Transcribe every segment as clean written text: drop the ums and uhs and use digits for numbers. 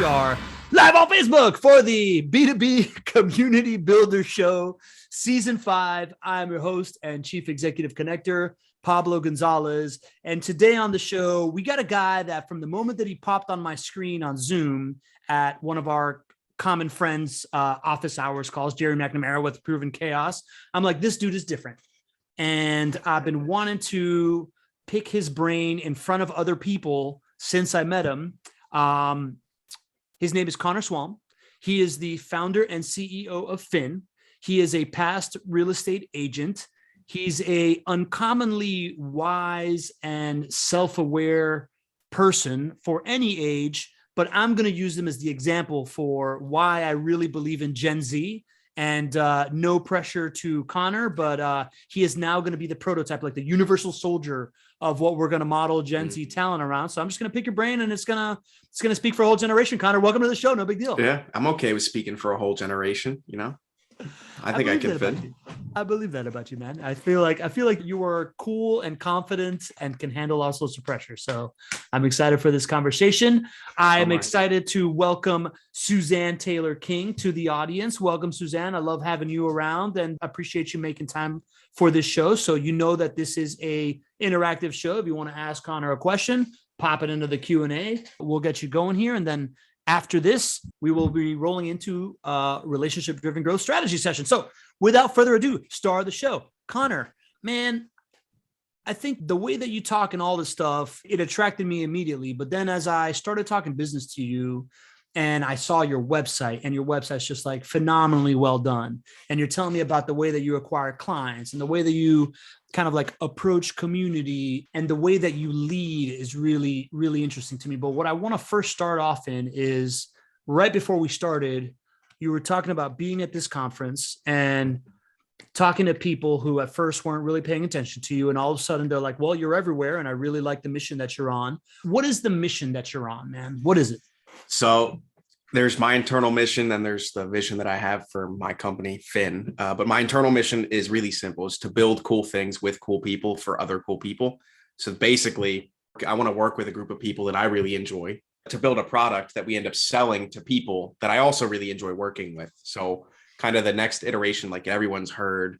We are live on Facebook for the B2B Community Builder Show, Season 5. I'm your host and Chief Executive Connector, Pablo Gonzalez. And today on the show, we got a guy that from the moment that he popped on my screen on Zoom at one of our common friends' office hours calls, Jerry McNamara with Proven Chaos, I'm like, this dude is different. And I've been wanting to pick his brain in front of other people since I met him. His name is Connor Swalm. He is the founder and CEO of Fin. He is a past real estate agent. He's a uncommonly wise and self-aware person for any age, but I'm going to use him as the example for why I really believe in Gen Z. And no pressure to Connor, but he is now going to be the prototype, like the universal soldier of what we're going to model Gen Z talent around. So I'm just going to pick your brain, and it's going to speak for a whole generation. Connor, welcome to the show. No big deal. Yeah, I'm okay with speaking for a whole generation. You know, I think I can fit. I believe that about you, man. I feel like you are cool and confident and can handle all sorts of pressure. So I'm excited for this conversation. I'm excited to welcome Suzanne Taylor King to the audience. Welcome, Suzanne. I love having you around and appreciate you making time for this show. So you know that this is a interactive show. If you want to ask Connor a question, pop it into the Q&A. We'll get you going here. And then after this, we will be rolling into a relationship-driven growth strategy session. So without further ado, star of the show, Connor, man, I think the way that you talk and all this stuff, it attracted me immediately. But then as I started talking business to you and I saw your website, and your website's just like phenomenally well done. And you're telling me about the way that you acquire clients and the way that you kind of like approach community and the way that you lead is really, really interesting to me. But what I want to first start off in is right before we started, you were talking about being at this conference and talking to people who at first weren't really paying attention to you. And all of a sudden they're like, well, you're everywhere. And I really like the mission that you're on. What is the mission that you're on, man? What is it? So there's my internal mission, and there's the vision that I have for my company, Fin. But my internal mission is really simple: is to build cool things with cool people for other cool people. So basically, I want to work with a group of people that I really enjoy to build a product that we end up selling to people that I also really enjoy working with. So kind of the next iteration, like everyone's heard,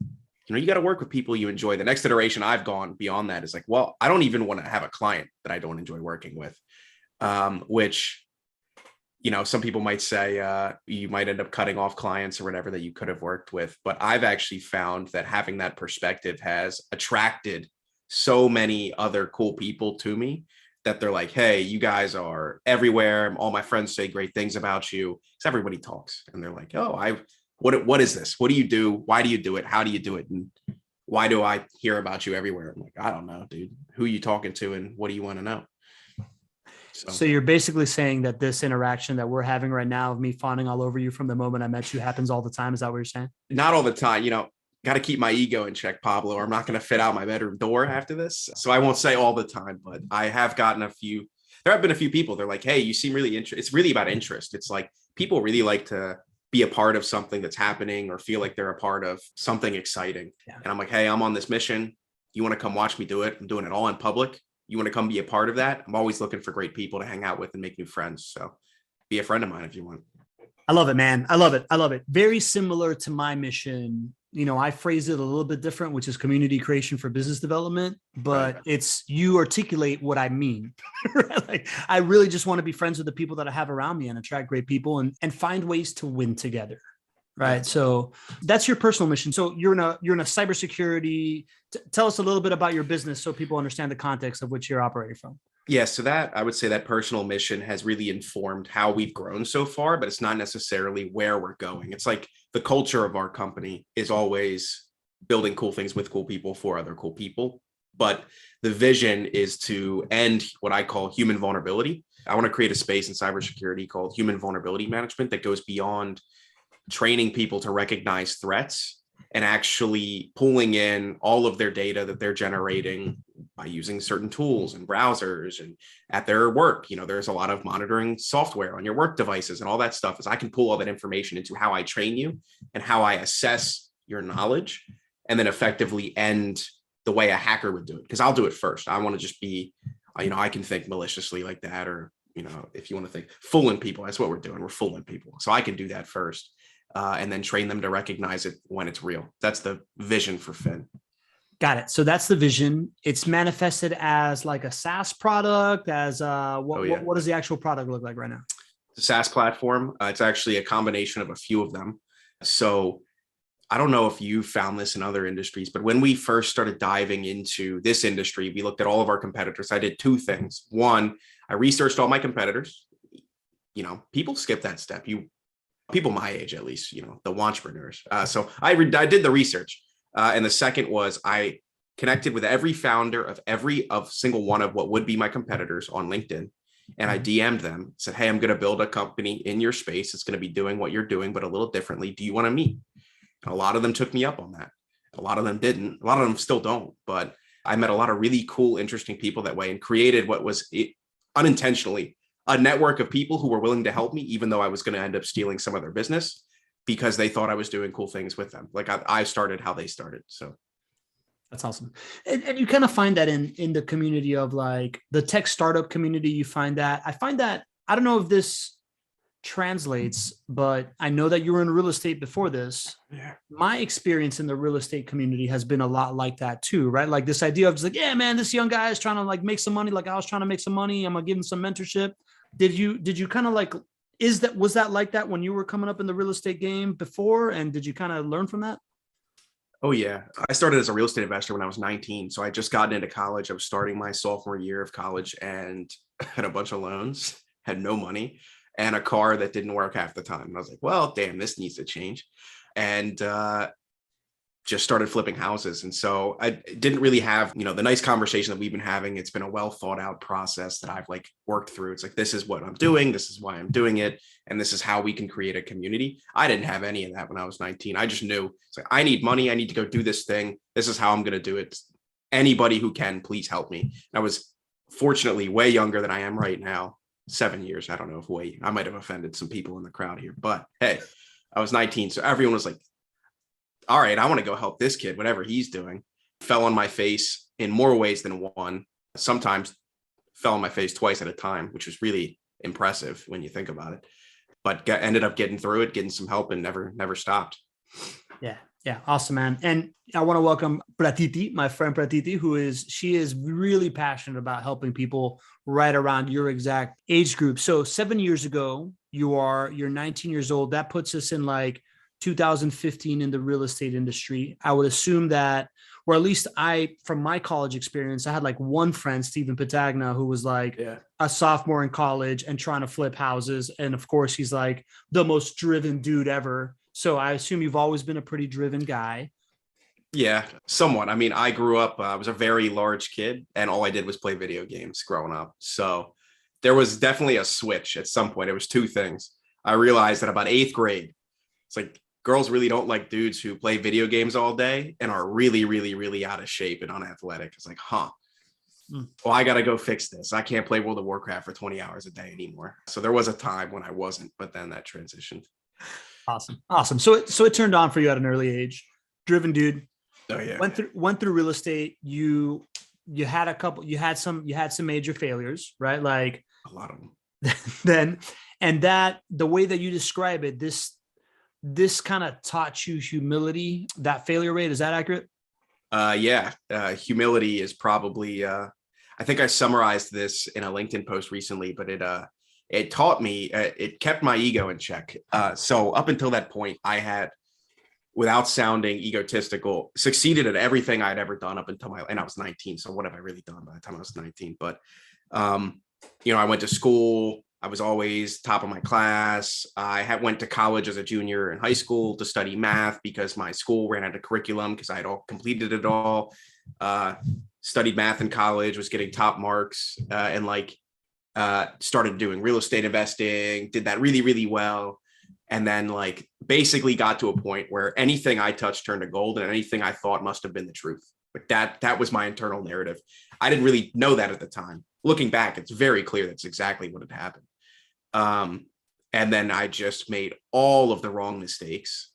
you know, you got to work with people you enjoy. The next iteration I've gone beyond that is like, well, I don't even want to have a client that I don't enjoy working with, which, you know, some people might say you might end up cutting off clients or whatever that you could have worked with. But I've actually found that having that perspective has attracted so many other cool people to me that they're like, hey, you guys are everywhere. All my friends say great things about you. Because everybody talks. And they're like, oh, what is this? What do you do? Why do you do it? How do you do it? And why do I hear about you everywhere? I'm like, I don't know, dude. Who are you talking to and what do you want to know? So you're basically saying that this interaction that we're having right now of me fawning all over you from the moment I met you happens all the time. Is that what you're saying? Not all the time. You know, got to keep my ego in check, Pablo, or I'm not going to fit out my bedroom door after this. So I won't say all the time, but I have gotten there have been a few people. They're like, hey, you seem really interested. It's really about interest. It's like people really like to be a part of something that's happening or feel like they're a part of something exciting. Yeah. And I'm like, hey, I'm on this mission. You want to come watch me do it? I'm doing it all in public. You want to come be a part of that? I'm always looking for great people to hang out with and make new friends. So be a friend of mine if you want. I love it, man. I love it. I love it. Very similar to my mission. You know, I phrase it a little bit different, which is community creation for business development, but right. It's you articulate what I mean. Like, I really just want to be friends with the people that I have around me and attract great people and find ways to win together. Right. So that's your personal mission. So you're in a cybersecurity. Tell us a little bit about your business so people understand the context of which you're operating from. Yeah. So that I would say that personal mission has really informed how we've grown so far, but it's not necessarily where we're going. It's like the culture of our company is always building cool things with cool people for other cool people. But the vision is to end what I call human vulnerability. I want to create a space in cybersecurity called human vulnerability management that goes beyond training people to recognize threats and actually pulling in all of their data that they're generating by using certain tools and browsers and at their work. You know, there's a lot of monitoring software on your work devices and all that stuff. Is I can pull all that information into how I train you and how I assess your knowledge and then effectively end the way a hacker would do it. Because I'll do it first. I want to just be, you know, I can think maliciously like that or if you want to think fooling people, that's what we're doing. We're fooling people. So I can do that first and then train them to recognize it when it's real. That's the vision for Finn. Got it. So that's the vision. It's manifested as like a SaaS product, as what does the actual product look like right now? The SaaS platform. It's actually a combination of a few of them. So I don't know if you found this in other industries, but when we first started diving into this industry, we looked at all of our competitors. I did two things. One, I researched all my competitors. People skip that step. People my age, at least, the entrepreneurs. So I did the research. And the second was I connected with every founder of single one of what would be my competitors on LinkedIn. And I DM'd them, said, hey, I'm going to build a company in your space. It's going to be doing what you're doing, but a little differently. Do you want to meet? And a lot of them took me up on that. A lot of them didn't. A lot of them still don't. But I met a lot of really cool, interesting people that way and created what was unintentionally a network of people who were willing to help me, even though I was going to end up stealing some of their business because they thought I was doing cool things with them. Like I started how they started. So that's awesome. And you kind of find that in the community of like the tech startup community, you find that. I find that, I don't know if this translates, but I know that you were in real estate before this. Yeah. My experience in the real estate community has been a lot like that too, right? Like this idea of just like, yeah, man, this young guy is trying to like make some money. Like I was trying to make some money. I'm gonna give him some mentorship. Did you kind of like, was that like that when you were coming up in the real estate game before? And did you kind of learn from that? Oh, yeah. I started as a real estate investor when I was 19. So I just gotten into college. I was starting my sophomore year of college and had a bunch of loans, had no money, and a car that didn't work half the time. And I was like, well, damn, this needs to change. And just started flipping houses. And so I didn't really have, the nice conversation that we've been having. It's been a well thought out process that I've like worked through. It's like, this is what I'm doing. This is why I'm doing it. And this is how we can create a community. I didn't have any of that when I was 19. I just knew it's like, I need money. I need to go do this thing. This is how I'm going to do it. Anybody who can, please help me. And I was fortunately way younger than I am right now. 7 years. I don't know if I might have offended some people in the crowd here, but hey, I was 19. So everyone was like, all right, I want to go help this kid, whatever he's doing. Fell on my face in more ways than one. Sometimes fell on my face twice at a time, which was really impressive when you think about it. But ended up getting through it, getting some help, and never stopped. Yeah. Awesome, man. And I want to welcome Pratiti, my friend Pratiti, she is really passionate about helping people right around your exact age group. So 7 years ago, you're 19 years old. That puts us in like 2015 in the real estate industry. I would assume that, or at least from my college experience, I had like one friend, Stephen Patagna, who was like a sophomore in college and trying to flip houses. And of course, he's like the most driven dude ever. So I assume you've always been a pretty driven guy. Yeah, somewhat. I mean, I grew up, I was a very large kid and all I did was play video games growing up. So there was definitely a switch at some point. It was two things. I realized that about 8th grade, it's like, girls really don't like dudes who play video games all day and are really, really, really out of shape and unathletic. It's like, well, I got to go fix this. I can't play World of Warcraft for 20 hours a day anymore. So there was a time when I wasn't, but then that transitioned. Awesome. So it turned on for you at an early age. Driven dude. Oh yeah. Went through real estate. You had some major failures, right? Like a lot of them. The way that you describe it, this kind of taught you humility, that failure rate. Is that accurate? Yeah. Humility is probably, I think I summarized this in a LinkedIn post recently, but it taught me, it kept my ego in check. So up until that point, I had, without sounding egotistical, succeeded at everything I'd ever done up until and I was 19. So what have I really done by the time I was 19? But, I went to school. I was always top of my class. I went to college as a junior in high school to study math because my school ran out of curriculum because I had all completed it all. Studied math in college, was getting top marks, and started doing real estate investing, did that really, really well. And then basically got to a point where anything I touched turned to gold and anything I thought must have been the truth. Like that was my internal narrative. I didn't really know that at the time. Looking back, it's very clear that's exactly what had happened. And then I just made all of the wrong mistakes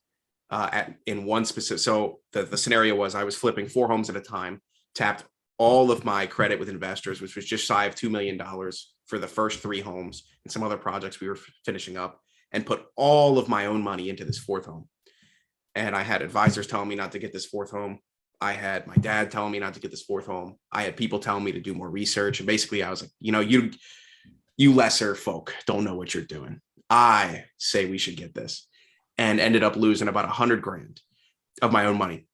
in one specific. So the scenario was I was flipping 4 homes at a time, tapped all of my credit with investors, which was just shy of $2 million for the first 3 homes and some other projects we were finishing up, and put all of my own money into this 4th home. And I had advisors telling me not to get this 4th home. I had my dad telling me not to get this 4th home. I had people telling me to do more research. And basically I was like, you lesser folk don't know what you're doing. I say we should get this, and ended up losing about $100,000 of my own money.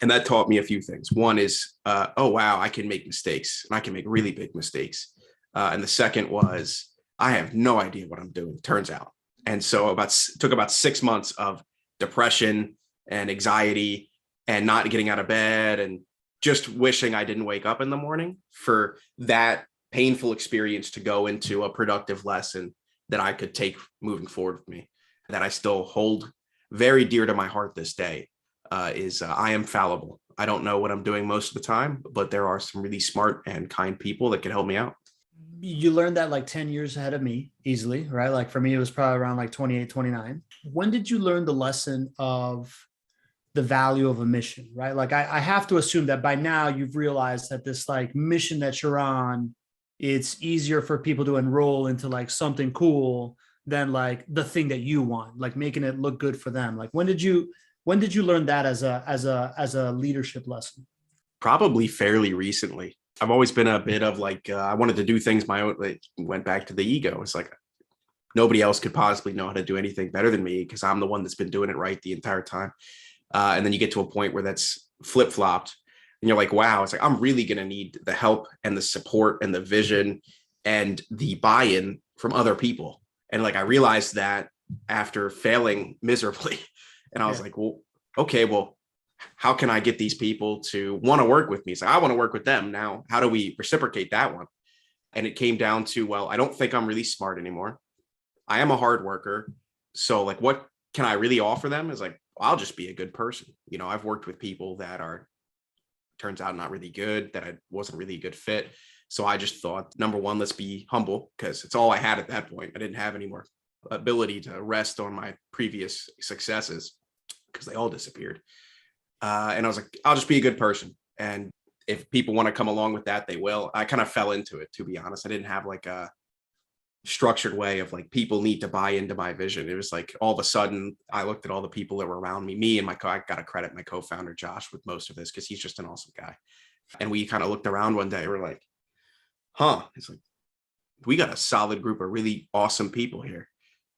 And that taught me a few things. One is, oh, wow, I can make mistakes, and I can make really big mistakes. And the second was, I have no idea what I'm doing, turns out. And so took about 6 months of depression and anxiety and not getting out of bed and just wishing I didn't wake up in the morning for that painful experience to go into a productive lesson that I could take moving forward with me, that I still hold very dear to my heart this day, is I am fallible. I don't know what I'm doing most of the time, but there are some really smart and kind people that can help me out. You learned that like 10 years ahead of me easily, right? Like for me, it was probably around like 28, 29. When did you learn the lesson of the value of a mission, right? Like I have to assume that by now you've realized that this like mission that you're on, it's easier for people to enroll into like something cool than like the thing that you want, like making it look good for them. Like when did you learn that as a leadership lesson? Probably fairly recently. I've always been a bit of like, I wanted to do things my own, like went back to the ego. It's like, nobody else could possibly know how to do anything better than me because I'm the one that's been doing it right the entire time. And then you get to a point where that's flip-flopped and you're like, wow, it's like, I'm really going to need the help and the support and the vision and the buy-in from other people. And like, I realized that after failing miserably, and I was like, well, okay, well, how can I get these people to want to work with me? So I want to work with them. Now, how do we reciprocate that one? And it came down to, well, I don't think I'm really smart anymore. I am a hard worker. So like, what can I really offer them? Is like, I'll just be a good person. I've worked with people that turns out not really good, that I wasn't really a good fit. So I just thought, number one, let's be humble, because it's all I had at that point. I didn't have any more ability to rest on my previous successes because they all disappeared. And I was like, I'll just be a good person. And if people want to come along with that, they will. I kind of fell into it, to be honest. I didn't have like a structured way of like, people need to buy into my vision. It was like, all of a sudden I looked at all the people that were around me and I got to credit my co-founder, Josh, with most of this, because he's just an awesome guy. And we kind of looked around one day, we're like, it's like, we got a solid group of really awesome people here.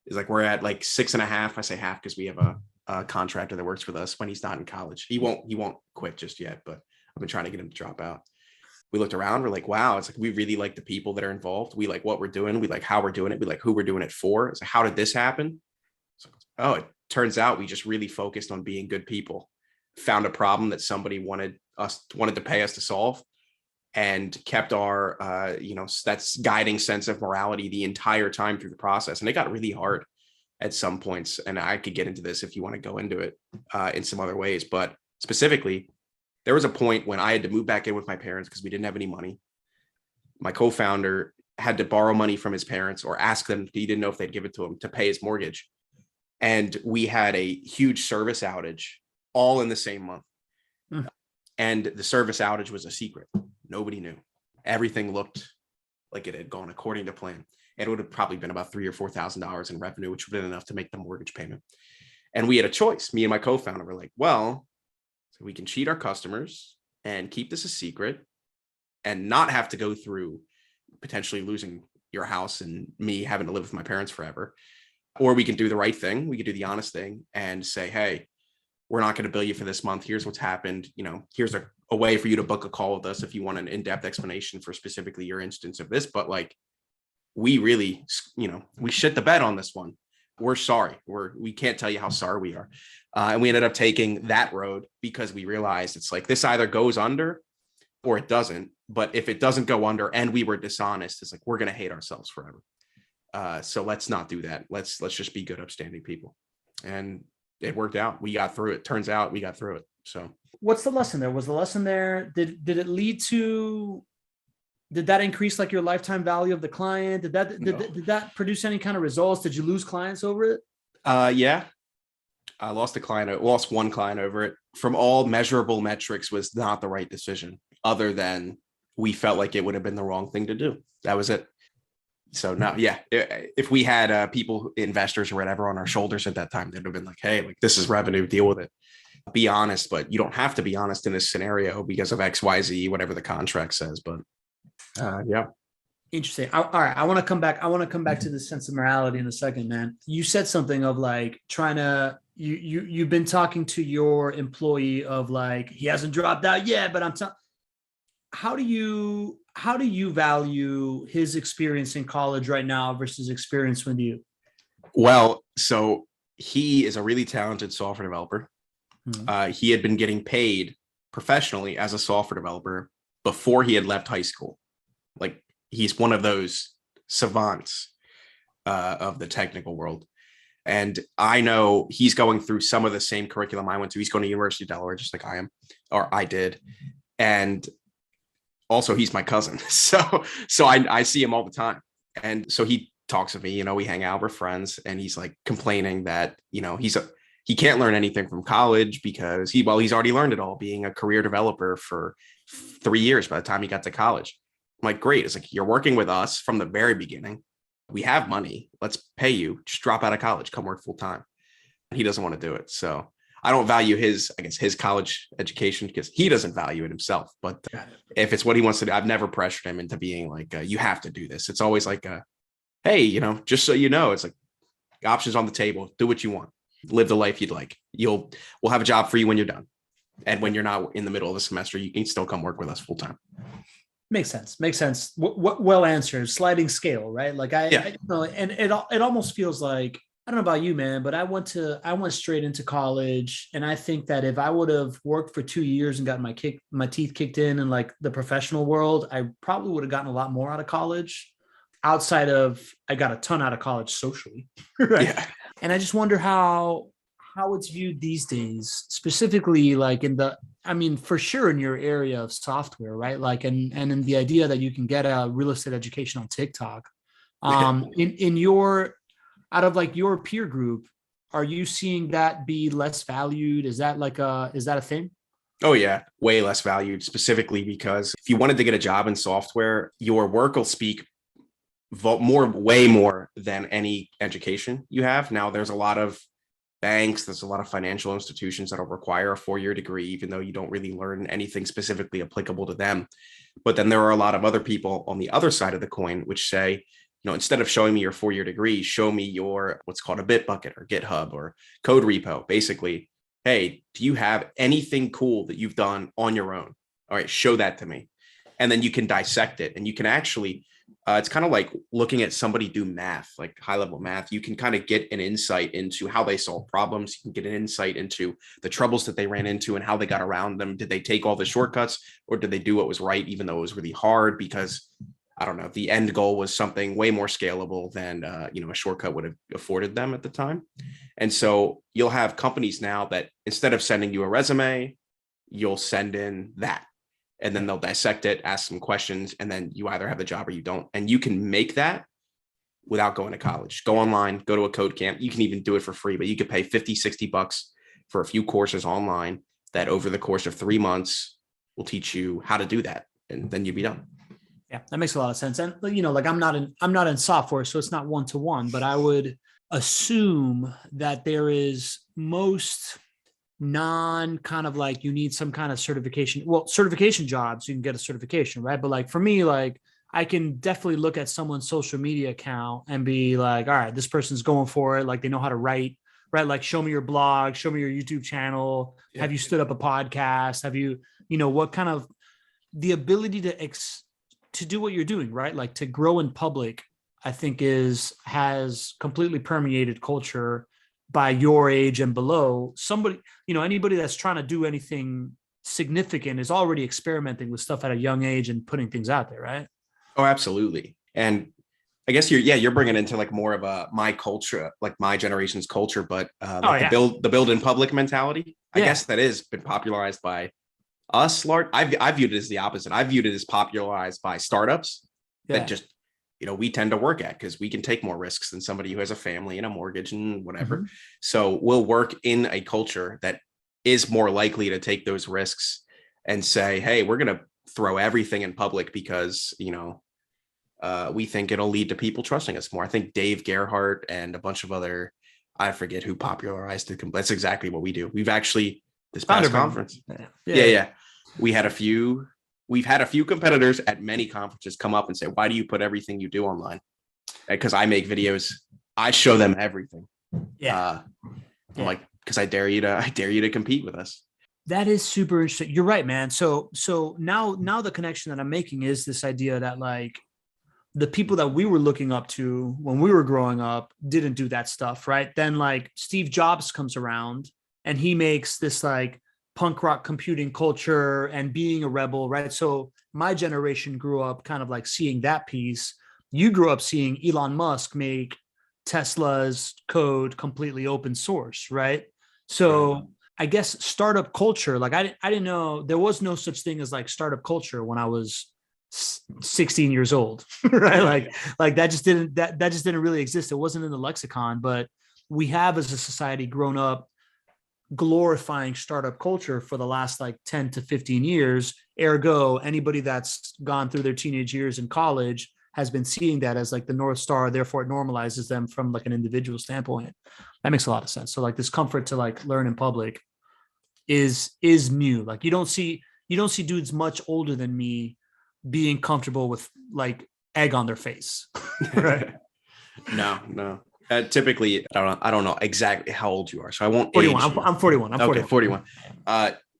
It's like, we're at like 6.5. I say half because we have a contractor that works with us when he's not in college. He won't quit just yet, but I've been trying to get him to drop out. We looked around, we're like, wow, it's like, we really like the people that are involved. We like what we're doing. We like how we're doing it. We like who we're doing it for. It's like, how did this happen? It's like, it turns out we just really focused on being good people, found a problem that somebody wanted to pay us to solve, and kept our, that's guiding sense of morality the entire time through the process. And it got really hard at some points. And I could get into this if you want to go into it in some other ways, but specifically, there was a point when I had to move back in with my parents because we didn't have any money. My co-founder had to borrow money from his parents or ask them, he didn't know if they'd give it to him, to pay his mortgage. And we had a huge service outage all in the same month. And the service outage was a secret. Nobody knew. Everything looked like it had gone according to plan. It would have probably been about $3,000 or $4,000 in revenue, which would have been enough to make the mortgage payment. And we had a choice. Me and my co-founder were like, well, so we can cheat our customers and keep this a secret and not have to go through potentially losing your house and me having to live with my parents forever. Or we can do the right thing. We could do the honest thing and say, hey, we're not going to bill you for this month. Here's what's happened. Here's a way for you to book a call with us if you want an in-depth explanation for specifically your instance of this. But like, we really, we shit the bed on this one. We're sorry. We can't tell you how sorry we are. And we ended up taking that road because we realized it's like, this either goes under or it doesn't. But if it doesn't go under and we were dishonest, it's like, we're going to hate ourselves forever. So let's not do that. Let's just be good, upstanding people. And it worked out. We got through it. Turns out we got through it. So what's the lesson there? Was the lesson there? Did it lead to, did that increase like your lifetime value of the client? Did that produce any kind of results? Did you lose clients over it? Yeah. I lost one client over it. From all measurable metrics, was not the right decision, other than we felt like it would have been the wrong thing to do. That was it. So now, yeah, if we had people, investors or whatever on our shoulders at that time, they'd have been like, hey, like this is revenue, deal with it. Be honest, but you don't have to be honest in this scenario because of XYZ, whatever the contract says. But yeah. Interesting. All right. I want to come back. I want to come back to the sense of morality in a second, man. You said something of like trying to, you've been talking to your employee of like, he hasn't dropped out yet, but how do you value his experience in college right now versus experience with you? Well, so he is a really talented software developer. He had been getting paid professionally as a software developer before he had left high school. Like he's one of those savants of the technical world. And I know he's going through some of the same curriculum I went to. He's going to University of Delaware, just like I am, or I did. And also he's my cousin. So I see him all the time. And so he talks to me, you know, we hang out, we're friends, and he's like complaining that, you know, he can't learn anything from college because he's already learned it all being a career developer for 3 years by the time he got to college. I'm like, great. It's like, you're working with us from the very beginning. We have money. Let's pay you. Just drop out of college, come work full time. He doesn't want to do it. So I don't value his college education because he doesn't value it himself. But if it's what he wants to do, I've never pressured him into being like, you have to do this. It's always like, hey, you know, just so you know, it's like options on the table. Do what you want. Live the life you'd like. We'll have a job for you when you're done. And when you're not in the middle of the semester, you can still come work with us full time. Makes sense. Well answered. Sliding scale, right? Like I you know, and it almost feels like, I don't know about you, man, but I went straight into college. And I think that if I would have worked for 2 years and got my teeth kicked in like the professional world, I probably would have gotten a lot more out of college outside of, I got a ton out of college socially. Right. Yeah. And I just wonder how it's viewed these days, specifically like for sure in your area of software, right? Like, and in the idea that you can get a real estate out on TikTok, in your, out of like your peer group, are you seeing that be less valued? Is that a thing? Oh yeah, way less valued, specifically because if you wanted to get a job in software, your work will speak way more than any education you have. Now there's a lot of banks, there's a lot of financial institutions that'll require a 4-year degree, even though you don't really learn anything specifically applicable to them. But then there are a lot of other people on the other side of the coin, which say, you know, instead of showing me your 4-year degree, show me your what's called a Bitbucket or GitHub or code repo. Basically, hey, do you have anything cool that you've done on your own? All right, show that to me. And then you can dissect it, and you can actually, it's kind of like looking at somebody do math, like high level math. You can kind of get an insight into how they solve problems. You can get an insight into the troubles that they ran into and how they got around them. Did they take all the shortcuts, or did they do what was right, even though it was really hard? Because I don't know, the end goal was something way more scalable than, a shortcut would have afforded them at the time. And so you'll have companies now that instead of sending you a resume, you'll send in that. And then they'll dissect it, ask some questions, and then you either have the job or you don't. And you can make that without going to college. Go online, go to a code camp. You can even do it for free, but you could pay $50-$60 for a few courses online that over the course of 3 months will teach you how to do that. And then you'll be done. Yeah, that makes a lot of sense. And, you know, like I'm not in software, so it's not one-to-one, but I would assume that there is most non kind of like you need some kind of certification. Well, certification jobs, you can get a certification, right? But like for me, like I can definitely look at someone's social media account and be like, all right, this person's going for it. Like they know how to write, right? Like show me your blog, show me your YouTube channel. Yeah. Have you stood up a podcast? Have you, what kind of the ability to do what you're doing, right? Like to grow in public, I think has completely permeated culture by your age and below. Somebody, anybody that's trying to do anything significant is already experimenting with stuff at a young age and putting things out there, right? Oh, absolutely. And I guess you're bringing into like more of my culture, like my generation's culture, but the build in public mentality. I guess that has been popularized by us. I viewed it as the opposite. I viewed it as popularized by startups that just, we tend to work at because we can take more risks than somebody who has a family and a mortgage and whatever. Mm-hmm. So we'll work in a culture that is more likely to take those risks and say, hey, we're going to throw everything in public because, we think it'll lead to people trusting us more. I think Dave Gerhardt and a bunch of other, I forget who popularized it. That's exactly what we do. We've actually, this past conference. Yeah. We've had a few competitors at many conferences come up and say, why do you put everything you do online? Because I make videos. I show them everything. I'm like, because I dare you to compete with us. That is super interesting. You're right, man. So now the connection that I'm making is this idea that like the people that we were looking up to when we were growing up didn't do that stuff, right? Then like Steve Jobs comes around and he makes this like punk rock computing culture and being a rebel, right? So my generation grew up kind of like seeing that piece. You grew up seeing Elon Musk make Tesla's code completely open source, right? So I guess startup culture, like I didn't know there was no such thing as like startup culture when I was 16 years old, right? Like that just didn't really exist. It wasn't in the lexicon, but we have as a society grown up glorifying startup culture for the last like 10 to 15 years. Ergo, anybody that's gone through their teenage years in college has been seeing that as like the North Star. Therefore, it normalizes them from like an individual standpoint. That makes a lot of sense. So like this comfort to like learn in public is new. Like you don't see dudes much older than me being comfortable with like egg on their face. Right. No. Typically, I don't know exactly how old you are, so I won't 41. age you. I'm 41. Okay, 41.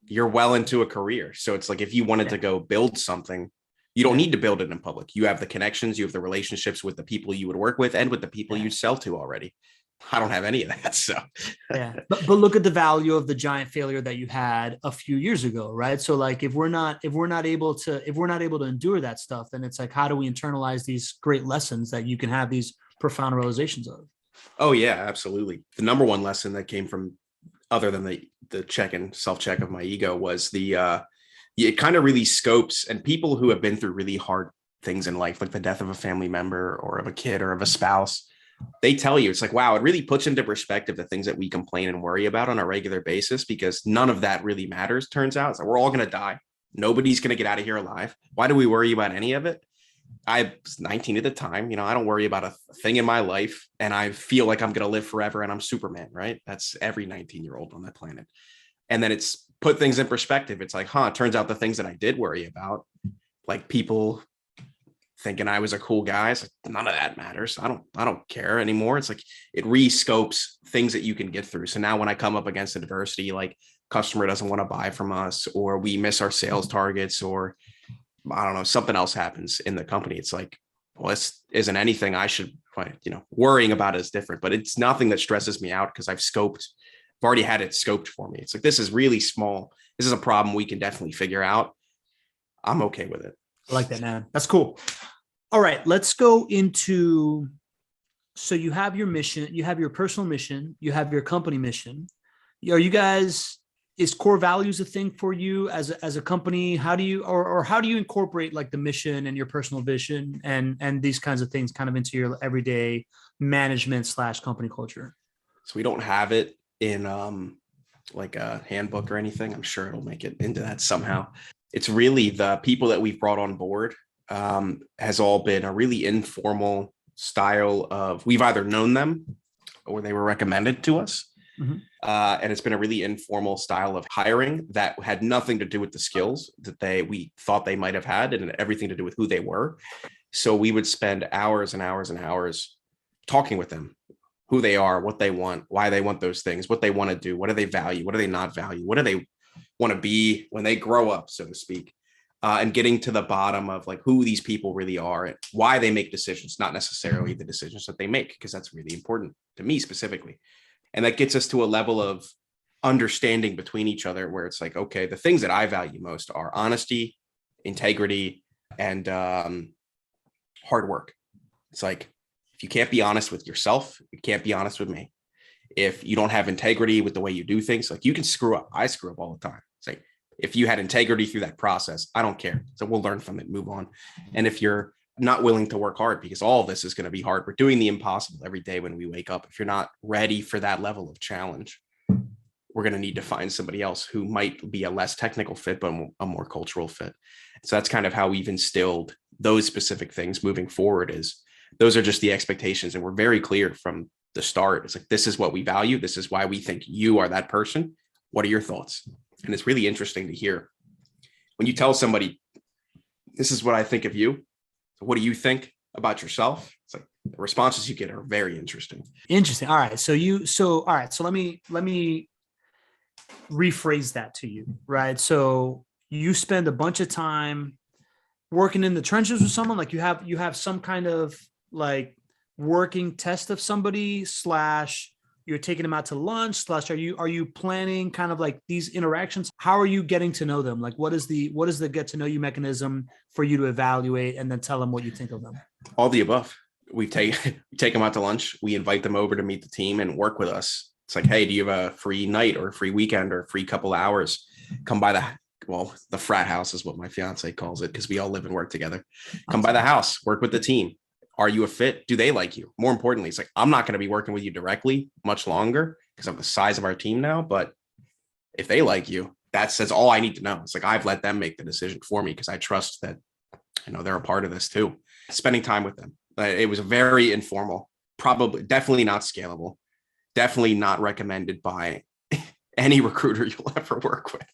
You're well into a career. So it's like if you wanted to go build something, you don't need to build it in public. You have the connections, you have the relationships with the people you would work with and with the people you sell to already. I don't have any of that. So but look at the value of the giant failure that you had a few years ago, right? So like if we're not able to endure that stuff, then it's like, how do we internalize these great lessons that you can have these profound realizations of? Oh yeah, absolutely. The number one lesson that came from, other than the check and self-check of my ego, was it kind of really scopes, and people who have been through really hard things in life, like the death of a family member or of a kid or of a spouse, they tell you, it's like, wow, it really puts into perspective the things that we complain and worry about on a regular basis, because none of that really matters. Turns out, it's like, we're all going to die. Nobody's going to get out of here alive. Why do we worry about any of it? I was 19 at the time. I don't worry about a thing in my life, and I feel like I'm going to live forever and I'm Superman, right? That's every 19-year-old on that planet. And then it's put things in perspective. It's like, it turns out the things that I did worry about, like people thinking I was a cool guy, it's like, none of that matters. I don't care anymore. It's like it re-scopes things that you can get through. So now when I come up against adversity, like customer doesn't want to buy from us, or we miss our sales targets, or I don't know, something else happens in the company, it's like, well, this isn't anything I should, worrying about is different, but it's nothing that stresses me out because I've already had it scoped for me. It's like, this is really small. This is a problem we can definitely figure out. I'm okay with it. I like that, man. That's cool. All right, let's go into, so you have your mission, you have your personal mission, you have your company mission. Are you guys, is core values a thing for you as a company? How do you, or how do you incorporate like the mission and your personal vision and these kinds of things kind of into your everyday management / company culture? So we don't have it in like a handbook or anything. I'm sure it'll make it into that somehow. It's really the people that we've brought on board has all been a really informal style of, we've either known them or they were recommended to us. Mm-hmm. And it's been a really informal style of hiring that had nothing to do with the skills that we thought they might have had, and everything to do with who they were. So we would spend hours and hours and hours talking with them, who they are, what they want, why they want those things, what they want to do, what do they value, what do they not value, what do they want to be when they grow up, so to speak. And getting to the bottom of like who these people really are and why they make decisions, not necessarily the decisions that they make, because that's really important to me specifically. And that gets us to a level of understanding between each other where it's like, okay, the things that I value most are honesty, integrity, and hard work. It's like, if you can't be honest with yourself, you can't be honest with me. If you don't have integrity with the way you do things, like you can screw up. I screw up all the time. It's like, if you had integrity through that process, I don't care. So we'll learn from it, move on. And if you're not willing to work hard, because all of this is going to be hard, we're doing the impossible every day when we wake up. If you're not ready for that level of challenge, we're going to need to find somebody else who might be a less technical fit, but a more cultural fit. So that's kind of how we've instilled those specific things moving forward is those are just the expectations. And we're very clear from the start. It's like, this is what we value. This is why we think you are that person. What are your thoughts? And it's really interesting to hear when you tell somebody, this is what I think of you. What do you think about yourself? It's like the responses you get are very interesting. Interesting. All right. So let me rephrase that to you, right? So you spend a bunch of time working in the trenches with someone, like you have some kind of like working test of somebody / you're taking them out to lunch / are you planning kind of like these interactions? How are you getting to know them? Like what is the get to know you mechanism for you to evaluate and then tell them what you think of them? All the above. We take them out to lunch. We invite them over to meet the team and work with us. It's like, hey, do you have a free night or a free weekend or a free couple hours? Come by the frat house is what my fiance calls it, because we all live and work together. Come by the house, work with the team. Are you a fit? Do they like you? More importantly, it's like, I'm not going to be working with you directly much longer because of the size of our team now. But if they like you, that's all I need to know. It's like, I've let them make the decision for me because I trust that, they're a part of this too. Spending time with them. It was very informal, definitely not scalable, definitely not recommended by any recruiter you'll ever work with.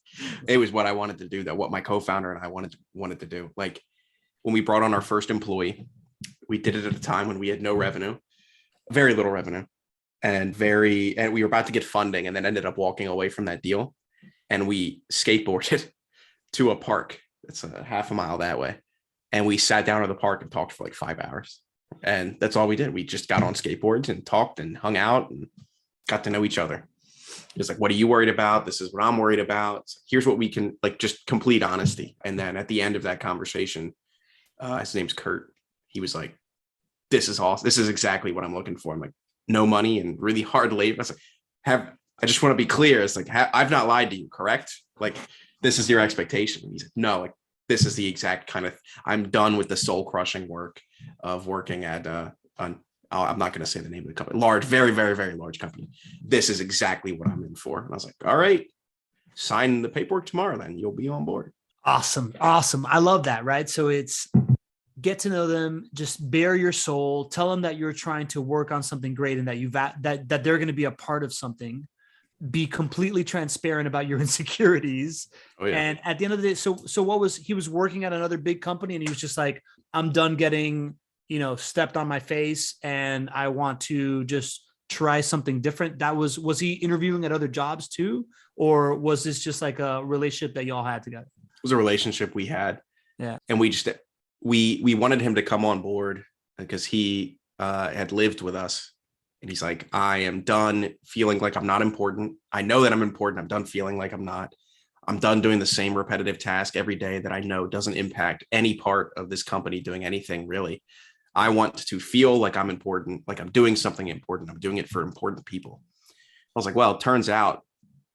It was what I wanted to do, though, what my co-founder and I wanted to do. Like when we brought on our first employee, we did it at a time when we had no revenue, very little revenue, and we were about to get funding, and then ended up walking away from that deal. And we skateboarded to a park. It's a half a mile that way. And we sat down at the park and talked for like 5 hours. And that's all we did. We just got on skateboards and talked and hung out and got to know each other. It's like, what are you worried about? This is what I'm worried about. Here's what we can, like, just complete honesty. And then at the end of that conversation, his name's Kurt. He was like, this is awesome. This is exactly what I'm looking for. I'm like, no money and really hard labor. I was like, I just want to be clear. It's like, I've not lied to you, correct? Like, this is your expectation. And he's like, no, like, this is the exact kind of, I'm done with the soul crushing work of working at, I'm not going to say the name of the company, large, very, very, very large company. This is exactly what I'm in for. And I was like, all right, sign the paperwork tomorrow, then you'll be on board. Awesome. I love that. Right. So it's get to know them, just bare your soul, tell them that you're trying to work on something great and that they're going to be a part of something. Be completely transparent about your insecurities. Oh, yeah. And at the end of the day, so he was working at another big company and he was just like, I'm done getting, stepped on my face and I want to just try something different. Was he interviewing at other jobs too? Or was this just like a relationship that y'all had together? It was a relationship we had. Yeah. And we wanted him to come on board because he had lived with us. And he's like, I am done feeling like I'm not important. I know that I'm important. I'm done feeling like I'm not. I'm done doing the same repetitive task every day that I know doesn't impact any part of this company doing anything really. I want to feel like I'm important, like I'm doing something important. I'm doing it for important people. I was like, well, it turns out,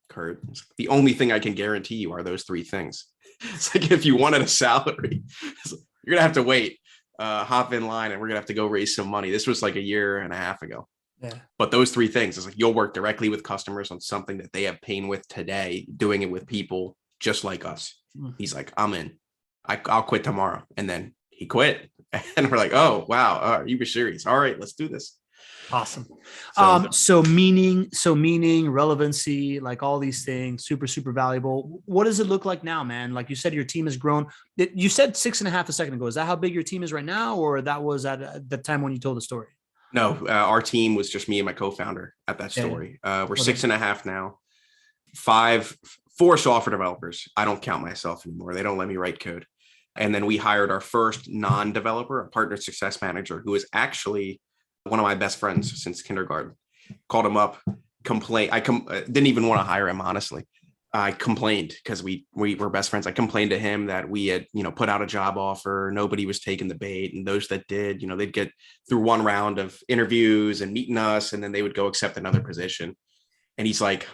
Kurt, the only thing I can guarantee you are those three things. It's like, if you wanted a salary, you're going to have to wait, hop in line, and we're going to have to go raise some money. This was like a year and a half ago. Yeah. But those three things is like, you'll work directly with customers on something that they have pain with today, doing it with people just like us. He's like, I'm in. I'll quit tomorrow. And then he quit. And we're like, oh, wow. You were serious. All right, let's do this. Awesome. So meaning, relevancy, like all these things, super, super valuable. What does it look like now, man? Like you said, your team has grown. You said 6.5 a second ago. Is that how big your team is right now? Or that was at the time when you told the story? No, our team was just me and my co-founder at that story. We're 6.5 now. 4 software developers. I don't count myself anymore. They don't let me write code. And then we hired our first non-developer, a partner success manager, who is actually one of my best friends since kindergarten. Called him up, complained. Didn't even want to hire him, honestly. I complained because we were best friends. I complained to him that we had, put out a job offer. Nobody was taking the bait. And those that did, they'd get through one round of interviews and meeting us, and then they would go accept another position. And he's like,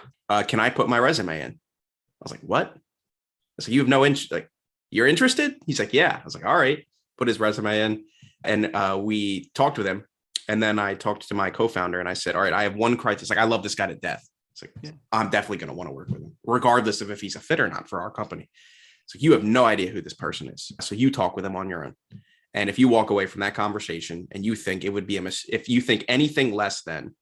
can I put my resume in? I was like, what? I said, you have no interest. Like, you're interested? He's like, yeah. I was like, all right. Put his resume in. And we talked with him. And then I talked to my co-founder and I said, all right, I have one criteria. It's like, I love this guy to death. It's like, yeah, I'm definitely going to want to work with him, regardless of if he's a fit or not for our company. So you have no idea who this person is. So you talk with him on your own. And if you walk away from that conversation and you think it would be if you think anything less than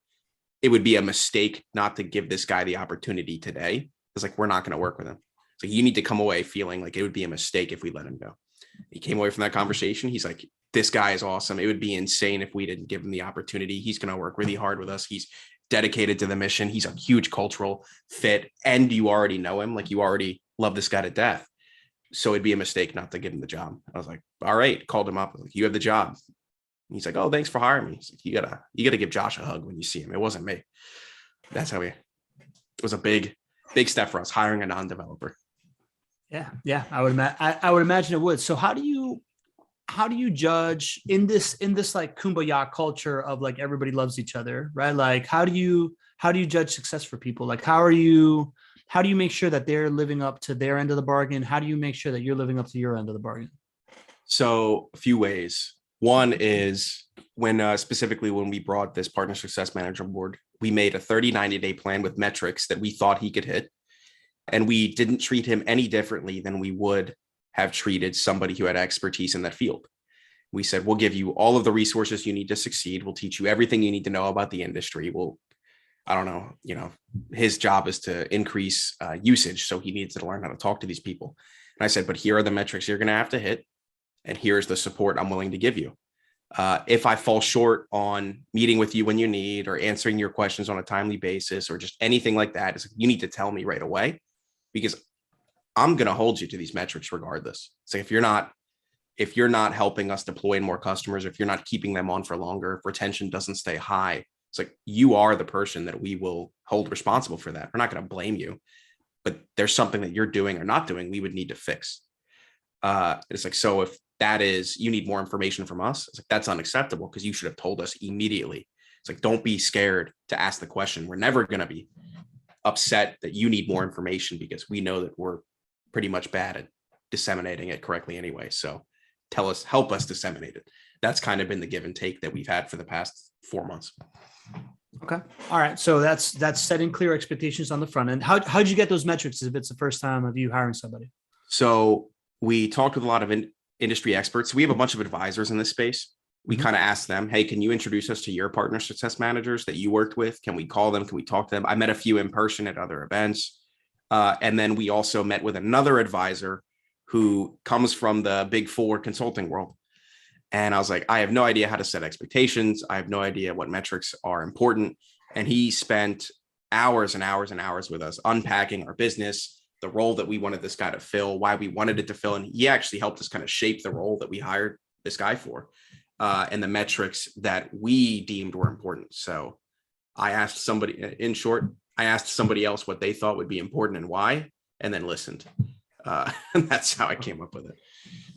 it would be a mistake not to give this guy the opportunity today, it's like, we're not going to work with him. So you need to come away feeling like it would be a mistake if we let him go. He came away from that conversation. He's like, this guy is awesome. It would be insane if we didn't give him the opportunity. He's going to work really hard with us. He's dedicated to the mission. He's a huge cultural fit. And you already know him. Like, you already love this guy to death. So it'd be a mistake not to give him the job. I was like, all right, called him up. Like, you have the job. And he's like, oh, thanks for hiring me. He's like, you gotta give Josh a hug when you see him. It wasn't me. That's how it was a big step for us, hiring a non-developer. Yeah. I would imagine it would. So how do you judge in this like kumbaya culture of like everybody loves each other, right? Like, how do you judge success for people? Like, how do you make sure that they're living up to their end of the bargain? How do you make sure that you're living up to your end of the bargain? So a few ways. One is specifically when we brought this partner success manager on board, we made a 30, 90-day plan with metrics that we thought he could hit. And we didn't treat him any differently than we would have treated somebody who had expertise in that field. We said, we'll give you all of the resources you need to succeed. We'll teach you everything you need to know about the industry. I don't know, his job is to increase usage. So he needs to learn how to talk to these people. And I said, but here are the metrics you're going to have to hit. And here's the support I'm willing to give you. If I fall short on meeting with you when you need, or answering your questions on a timely basis, or just anything like that, it's like, you need to tell me right away, because I'm going to hold you to these metrics regardless. So if you're not helping us deploy more customers, if you're not keeping them on for longer, if retention doesn't stay high, it's like, you are the person that we will hold responsible for that. We're not going to blame you, but there's something that you're doing or not doing we would need to fix. It's like, so if that is, you need more information from us, it's like, that's unacceptable, because you should have told us immediately. It's like, don't be scared to ask the question. We're never going to be upset that you need more information, because we know that we're pretty much bad at disseminating it correctly anyway. So help us disseminate it. That's kind of been the give and take that we've had for the past 4 months. Okay. All right. So that's setting clear expectations on the front end. How'd you get those metrics if it's the first time of you hiring somebody? So we talked with a lot of industry experts. We have a bunch of advisors in this space. We kind of asked them, hey, can you introduce us to your partner success managers that you worked with? Can we call them? Can we talk to them? I met a few in person at other events. And then we also met with another advisor who comes from the Big Four consulting world. And I was like, I have no idea how to set expectations. I have no idea what metrics are important. And he spent hours and hours and hours with us unpacking our business, the role that we wanted this guy to fill, why we wanted it to fill. And he actually helped us kind of shape the role that we hired this guy for, and the metrics that we deemed were important. So I asked somebody, in short, I asked somebody else what they thought would be important and why, and then listened. And that's how I came up with it.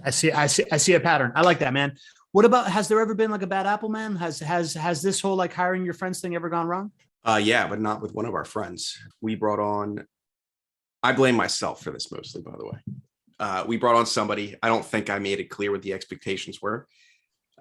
I see a pattern. I like that, man. What about, has there ever been like a bad apple, man? Has this whole like hiring your friends thing ever gone wrong? Yeah, but not with one of our friends. We brought on, I blame myself for this mostly, by the way. We brought on somebody. I don't think I made it clear what the expectations were.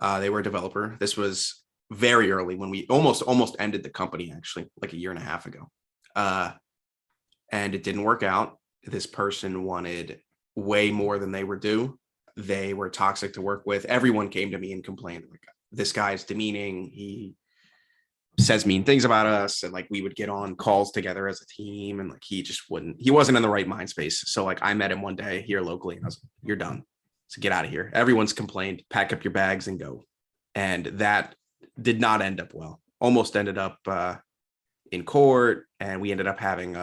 They were a developer. This was very early when we almost ended the company, actually, like a year and a half ago. And it didn't work out. This person wanted way more than they were due. They were toxic to work with. Everyone came to me and complained, like, this guy's demeaning. He says mean things about us. And like, we would get on calls together as a team, and like, he wasn't in the right mind space. So like, I met him one day here locally and I was like, you're done. So get out of here. Everyone's complained, pack up your bags and go. And that did not end up well. Almost ended up in court, and we ended up having,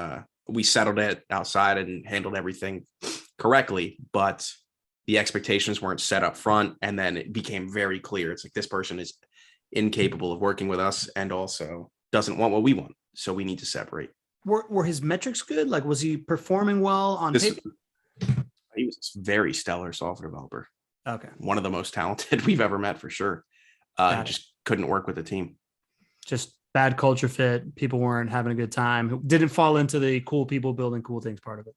we settled it outside and handled everything correctly, but the expectations weren't set up front. And then it became very clear. It's like, this person is incapable of working with us and also doesn't want what we want. So we need to separate. Were his metrics good? Like, was he performing well on paper? He was a very stellar software developer. Okay. One of the most talented we've ever met, for sure. He just couldn't work with the team. Just bad culture fit. People weren't having a good time. Didn't fall into the cool people building cool things part of it.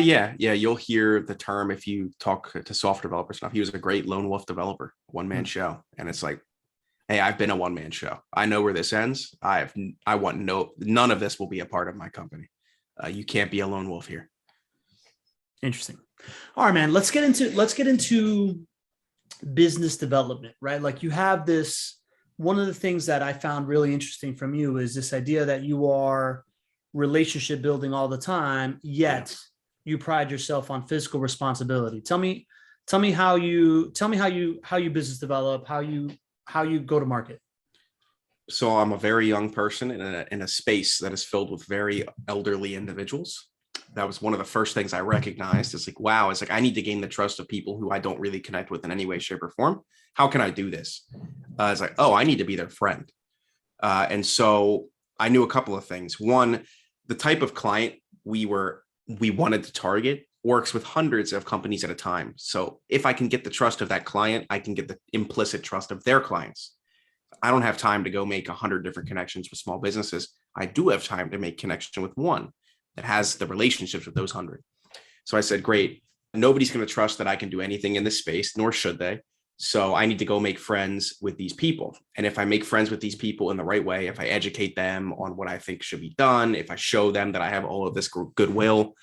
Yeah. You'll hear the term if you talk to software developers stuff. He was a great lone wolf developer, one-man show. And it's like, hey, I've been a one-man show. I know where this ends. None of this will be a part of my company. You can't be a lone wolf here. Interesting. All right, man, let's get into business development, right? Like you have this, one of the things that I found really interesting from you is this idea that you are relationship building all the time, yet you pride yourself on fiscal responsibility. Tell me how you business develop, how you go to market. So I'm a very young person in a space that is filled with very elderly individuals. That was one of the first things I recognized. It's like, wow, it's like I need to gain the trust of people who I don't really connect with in any way, shape, or form. How can I do this? It's like, oh, I need to be their friend. And so I knew a couple of things. One, the type of client we wanted to target works with hundreds of companies at a time. So if I can get the trust of that client, I can get the implicit trust of their clients. I don't have time to go make 100 different connections with small businesses. I do have time to make connection with one that has the relationships with those 100. So I said, great, nobody's going to trust that I can do anything in this space, nor should they. So I need to go make friends with these people. And if I make friends with these people in the right way, if I educate them on what I think should be done, if I show them that I have all of this goodwill,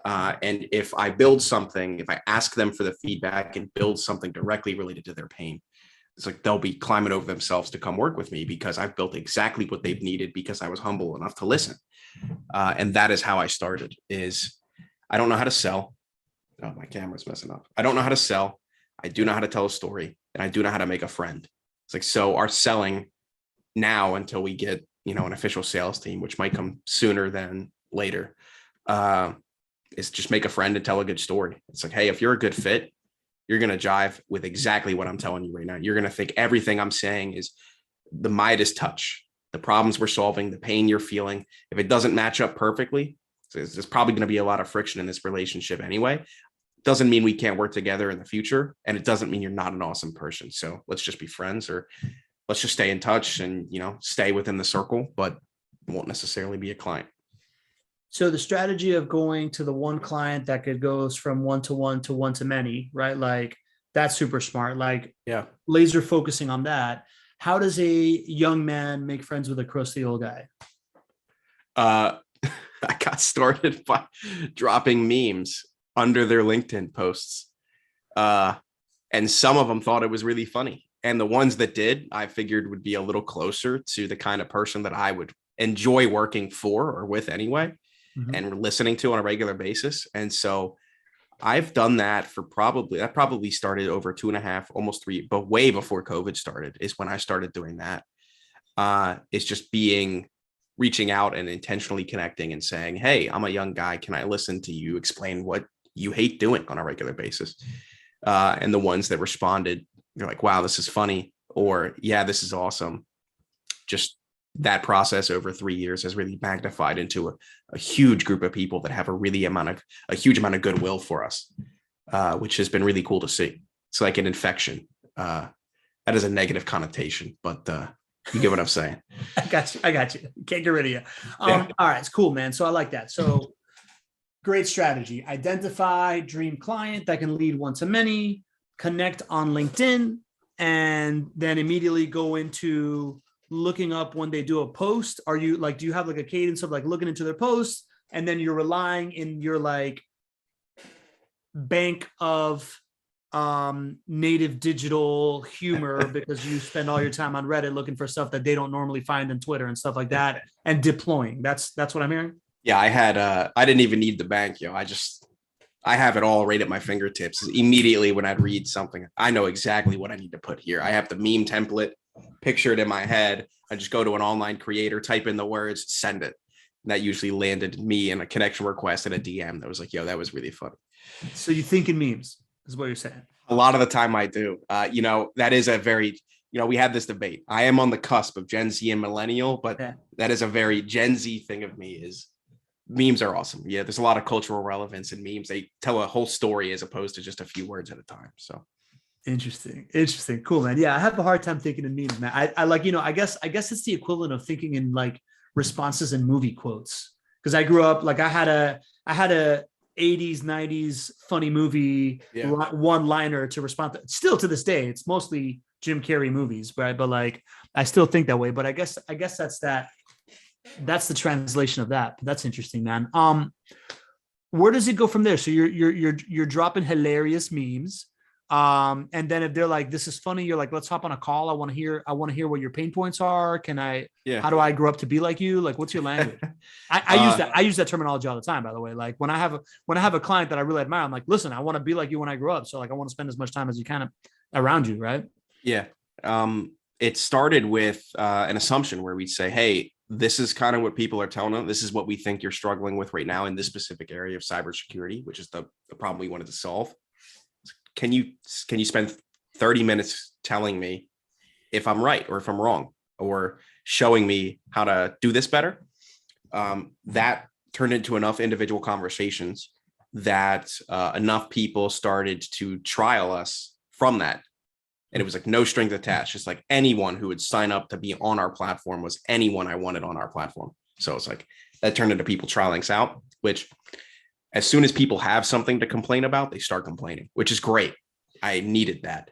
and if I build something, if I ask them for the feedback and build something directly related to their pain, it's like they'll be climbing over themselves to come work with me because I've built exactly what they've needed because I was humble enough to listen. And that is how I started. Is I don't know how to sell. Oh, my camera's messing up. I don't know how to sell. I do know how to tell a story, and I do know how to make a friend. It's like, so our selling now until we get, an official sales team, which might come sooner than later, is just make a friend and tell a good story. It's like, hey, if you're a good fit, you're going to jive with exactly what I'm telling you right now. You're going to think everything I'm saying is the Midas touch, the problems we're solving, the pain you're feeling. If it doesn't match up perfectly, there's probably going to be a lot of friction in this relationship anyway. Doesn't mean we can't work together in the future. And it doesn't mean you're not an awesome person. So let's just be friends, or let's just stay in touch and, stay within the circle, but won't necessarily be a client. So the strategy of going to the one client that goes from one to one to many, right? Like that's super smart. Like, yeah, laser focusing on that. How does a young man make friends with a crusty old guy? I got started by dropping memes under their LinkedIn posts. And some of them thought it was really funny. And the ones that did, I figured would be a little closer to the kind of person that I would enjoy working for or with anyway, and listening to on a regular basis. And so I've done that that probably started over 2.5, almost 3, but way before COVID started is when I started doing that. It's just reaching out and intentionally connecting and saying, hey, I'm a young guy. Can I listen to you explain what you hate doing on a regular basis? And the ones that responded, they're like, wow, this is funny, or yeah, this is awesome. Just that process over 3 years has really magnified into a huge group of people that have a huge amount of goodwill for us, which has been really cool to see. It's like an infection. That is a negative connotation, but you get what I'm saying. I got you. Can't get rid of you. Yeah. All right. It's cool, man. So I like that. So great strategy. Identify dream client that can lead one to many, connect on LinkedIn, and then immediately go into looking up when they do a post. Are you like, do you have like a cadence of like looking into their posts, and then you're relying in your like bank of native digital humor because you spend all your time on Reddit looking for stuff that they don't normally find on Twitter and stuff like that, and deploying? That's what I'm hearing. Yeah, I didn't even need the bank, I have it all right at my fingertips. Immediately when I'd read something, I know exactly what I need to put here. I have the meme template, picture it in my head. I just go to an online creator, type in the words, send it. And that usually landed me in a connection request and a DM that was like, yo, that was really funny. So you think in memes is what you're saying? A lot of the time I do. That is a very, we had this debate. I am on the cusp of Gen Z and millennial, but that is a very Gen Z thing of me. Is memes are awesome. Yeah, there's a lot of cultural relevance in memes. They tell a whole story as opposed to just a few words at a time. So interesting. Cool, man. Yeah, I have a hard time thinking in memes, man. I like, I guess it's the equivalent of thinking in like responses and movie quotes. Because I grew up like I had a 80s, 90s funny movie one-liner to respond to. Still to this day, it's mostly Jim Carrey movies, right? But like I still think that way. But I guess that's the translation of that. That's interesting, man. Where does it go from there? So you're dropping hilarious memes. And then if they're like, this is funny, you're like, let's hop on a call. I want to hear what your pain points are. Yeah. How do I grow up to be like you? Like, what's your language? I use that terminology all the time, by the way. Like when I have a client that I really admire, I'm like, listen, I want to be like you when I grow up. So like, I want to spend as much time as you can around you. Right. Yeah. It started with an assumption where we'd say, hey, this is kind of what people are telling them. This is what we think you're struggling with right now in this specific area of cybersecurity, which is the problem we wanted to solve. Can you spend 30 minutes telling me if I'm right or if I'm wrong, or showing me how to do this better? That turned into enough individual conversations that enough people started to trial us from that. And it was like no strings attached. Just like anyone who would sign up to be on our platform was anyone I wanted on our platform. So it's like that turned into people trialing us out, which as soon as people have something to complain about, they start complaining, which is great. I needed that.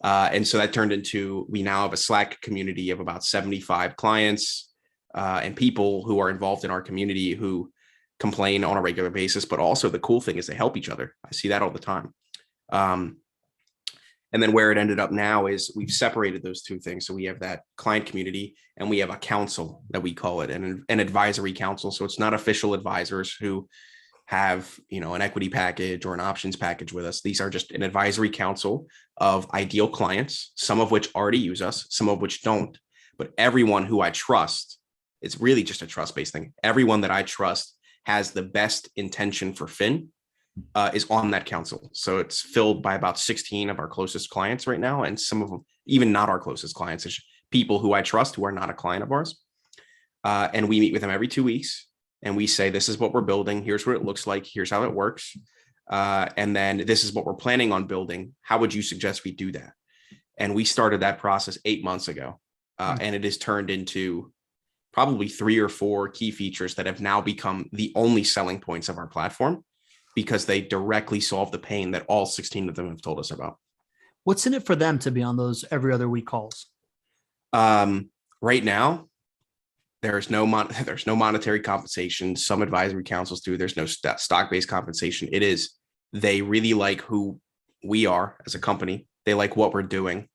And so that turned into, we now have a Slack community of about 75 clients and people who are involved in our community who complain on a regular basis. But also the cool thing is they help each other. I see that all the time. And then where it ended up now is we've separated those two things. So we have that client community and we have a council that we call it, an advisory council. So it's not official advisors who have, an equity package or an options package with us. These are just an advisory council of ideal clients, some of which already use us, some of which don't. But everyone who I trust, it's really just a trust-based thing. Everyone that I trust has the best intention for Fin is on that council. So it's filled by about 16 of our closest clients right now. And some of them, even not our closest clients, it's people who I trust who are not a client of ours. And we meet with them every 2 weeks. And we say, this is what we're building. Here's what it looks like. Here's how it works. And then this is what we're planning on building. How would you suggest we do that? And we started that process 8 months ago. And it has turned into probably 3 or 4 key features that have now become the only selling points of our platform because they directly solve the pain that all 16 of them have told us about. What's in it for them to be on those every other week calls? Right now, there's no monetary compensation. Some advisory councils do. There's no stock-based compensation. It is, they really like who we are as a company. They like what we're doing.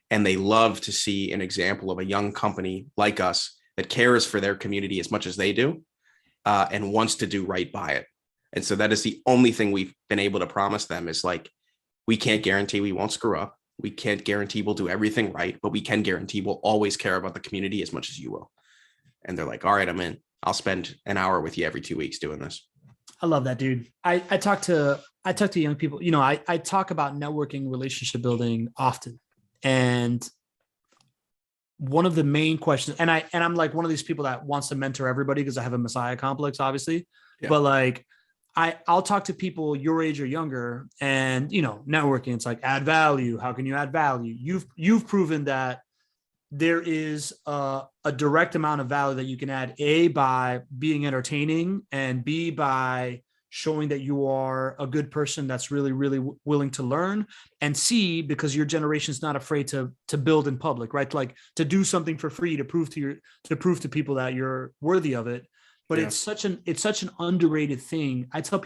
And they love to see an example of a young company like us that cares for their community as much as they do and wants to do right by it. And so that is the only thing we've been able to promise them is like, we can't guarantee we won't screw up. We can't guarantee we'll do everything right, but we can guarantee we'll always care about the community as much as you will. And they're like, all right, I'm in. I'll spend an hour with you every 2 weeks doing this. I love that, dude. I talk to young people. I talk about networking, relationship building often. And one of the main questions, and I'm like one of these people that wants to mentor everybody because I have a messiah complex, obviously. Yeah. But like I'll talk to people your age or younger, and networking, it's like add value. How can you add value? You've proven that there is a direct amount of value that you can add, A, by being entertaining, and B, by showing that you are a good person that's really, really willing to learn, and C, because your generation is not afraid to build in public, right? Like to do something for free to prove to people that you're worthy of it. But yeah. It's such an underrated thing. I tell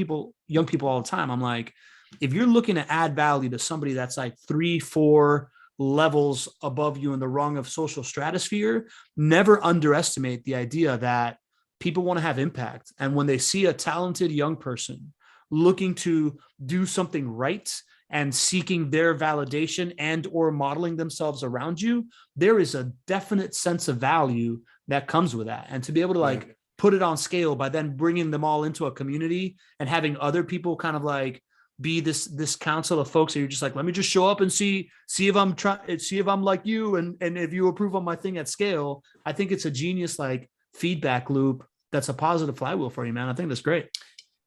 young people all the time, I'm like, if you're looking to add value to somebody that's like 3-4 levels above you in the rung of social stratosphere, never underestimate the idea that people want to have impact. And when they see a talented young person looking to do something right and seeking their validation and or modeling themselves around you, there is a definite sense of value that comes with that. And to be able to put it on scale by then bringing them all into a community and having other people kind of like be this council of folks that you're just like, let me just show up and see if I'm like you. And if you approve on my thing at scale, I think it's a genius, like feedback loop. That's a positive flywheel for you, man. I think that's great.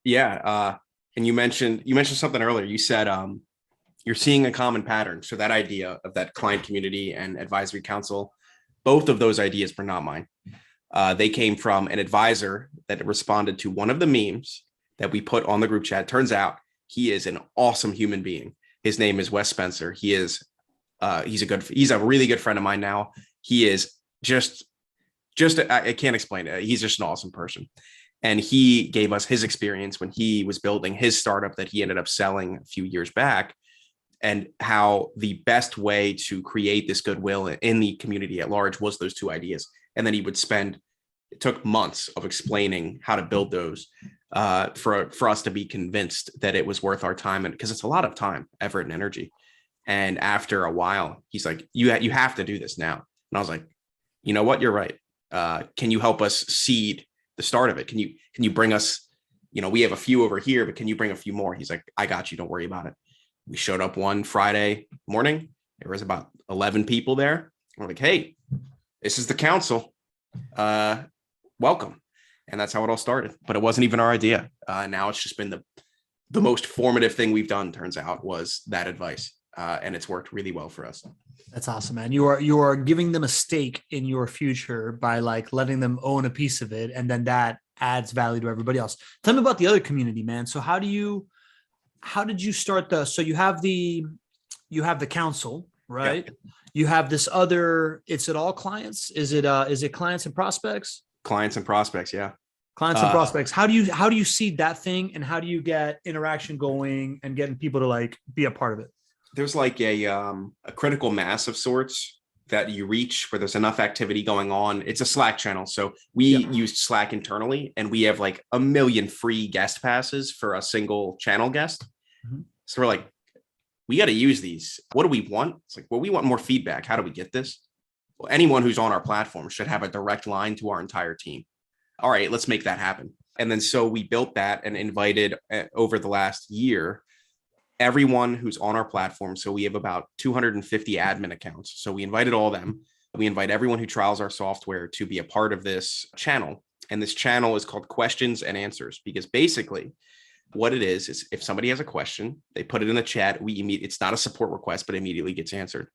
Yeah. And you mentioned something earlier. You said, you're seeing a common pattern. So that idea of that client community and advisory council, both of those ideas were not mine. They came from an advisor that responded to one of the memes that we put on the group chat. Turns out he is an awesome human being. His name is Wes Spencer. He is, he's a really good friend of mine now. He is I can't explain it. He's just an awesome person. And he gave us his experience when he was building his startup that he ended up selling a few years back. and how the best way to create this goodwill in the community at large was those two ideas. And then he would spend, it took months of explaining how to build those for us to be convinced that it was worth our time. And because it's a lot of time, effort, and energy. And after a while, he's like, you have to do this now. And I was like, you know what? You're right. Can you help us seed the start of it? Can you bring us, we have a few over here, but can you bring a few more? He's like, I got you. Don't worry about it. We showed up one Friday morning. There was about 11 people there. We're like, hey, this is the council. Welcome. And that's how it all started. But it wasn't even our idea. Now it's just been the most formative thing we've done, turns out, was that advice. And it's worked really well for us. That's awesome, man. You are giving them a stake in your future by like letting them own a piece of it. And then that adds value to everybody else. Tell me about the other community, man. So how did you start so you have the council, right? Yeah. You have this other, it's it all clients? Is it clients and prospects? Clients and prospects. Yeah. Clients and prospects. How do you seed that thing, and how do you get interaction going and getting people to like be a part of it? There's like a critical mass of sorts that you reach where there's enough activity going on. It's a Slack channel. So we used Slack internally, and we have like 1 million free guest passes for a single channel guest. Mm-hmm. So we're like, we got to use these. What do we want? It's like, well, we want more feedback. How do we get this? Well, anyone who's on our platform should have a direct line to our entire team. All right, let's make that happen. And then so we built that and invited over the last year, everyone who's on our platform. So we have about 250 admin accounts. So we invited all of them. We invite everyone who trials our software to be a part of this channel. And this channel is called Questions and Answers, because basically what it is if somebody has a question, they put it in the chat. It's not a support request, but immediately gets answered.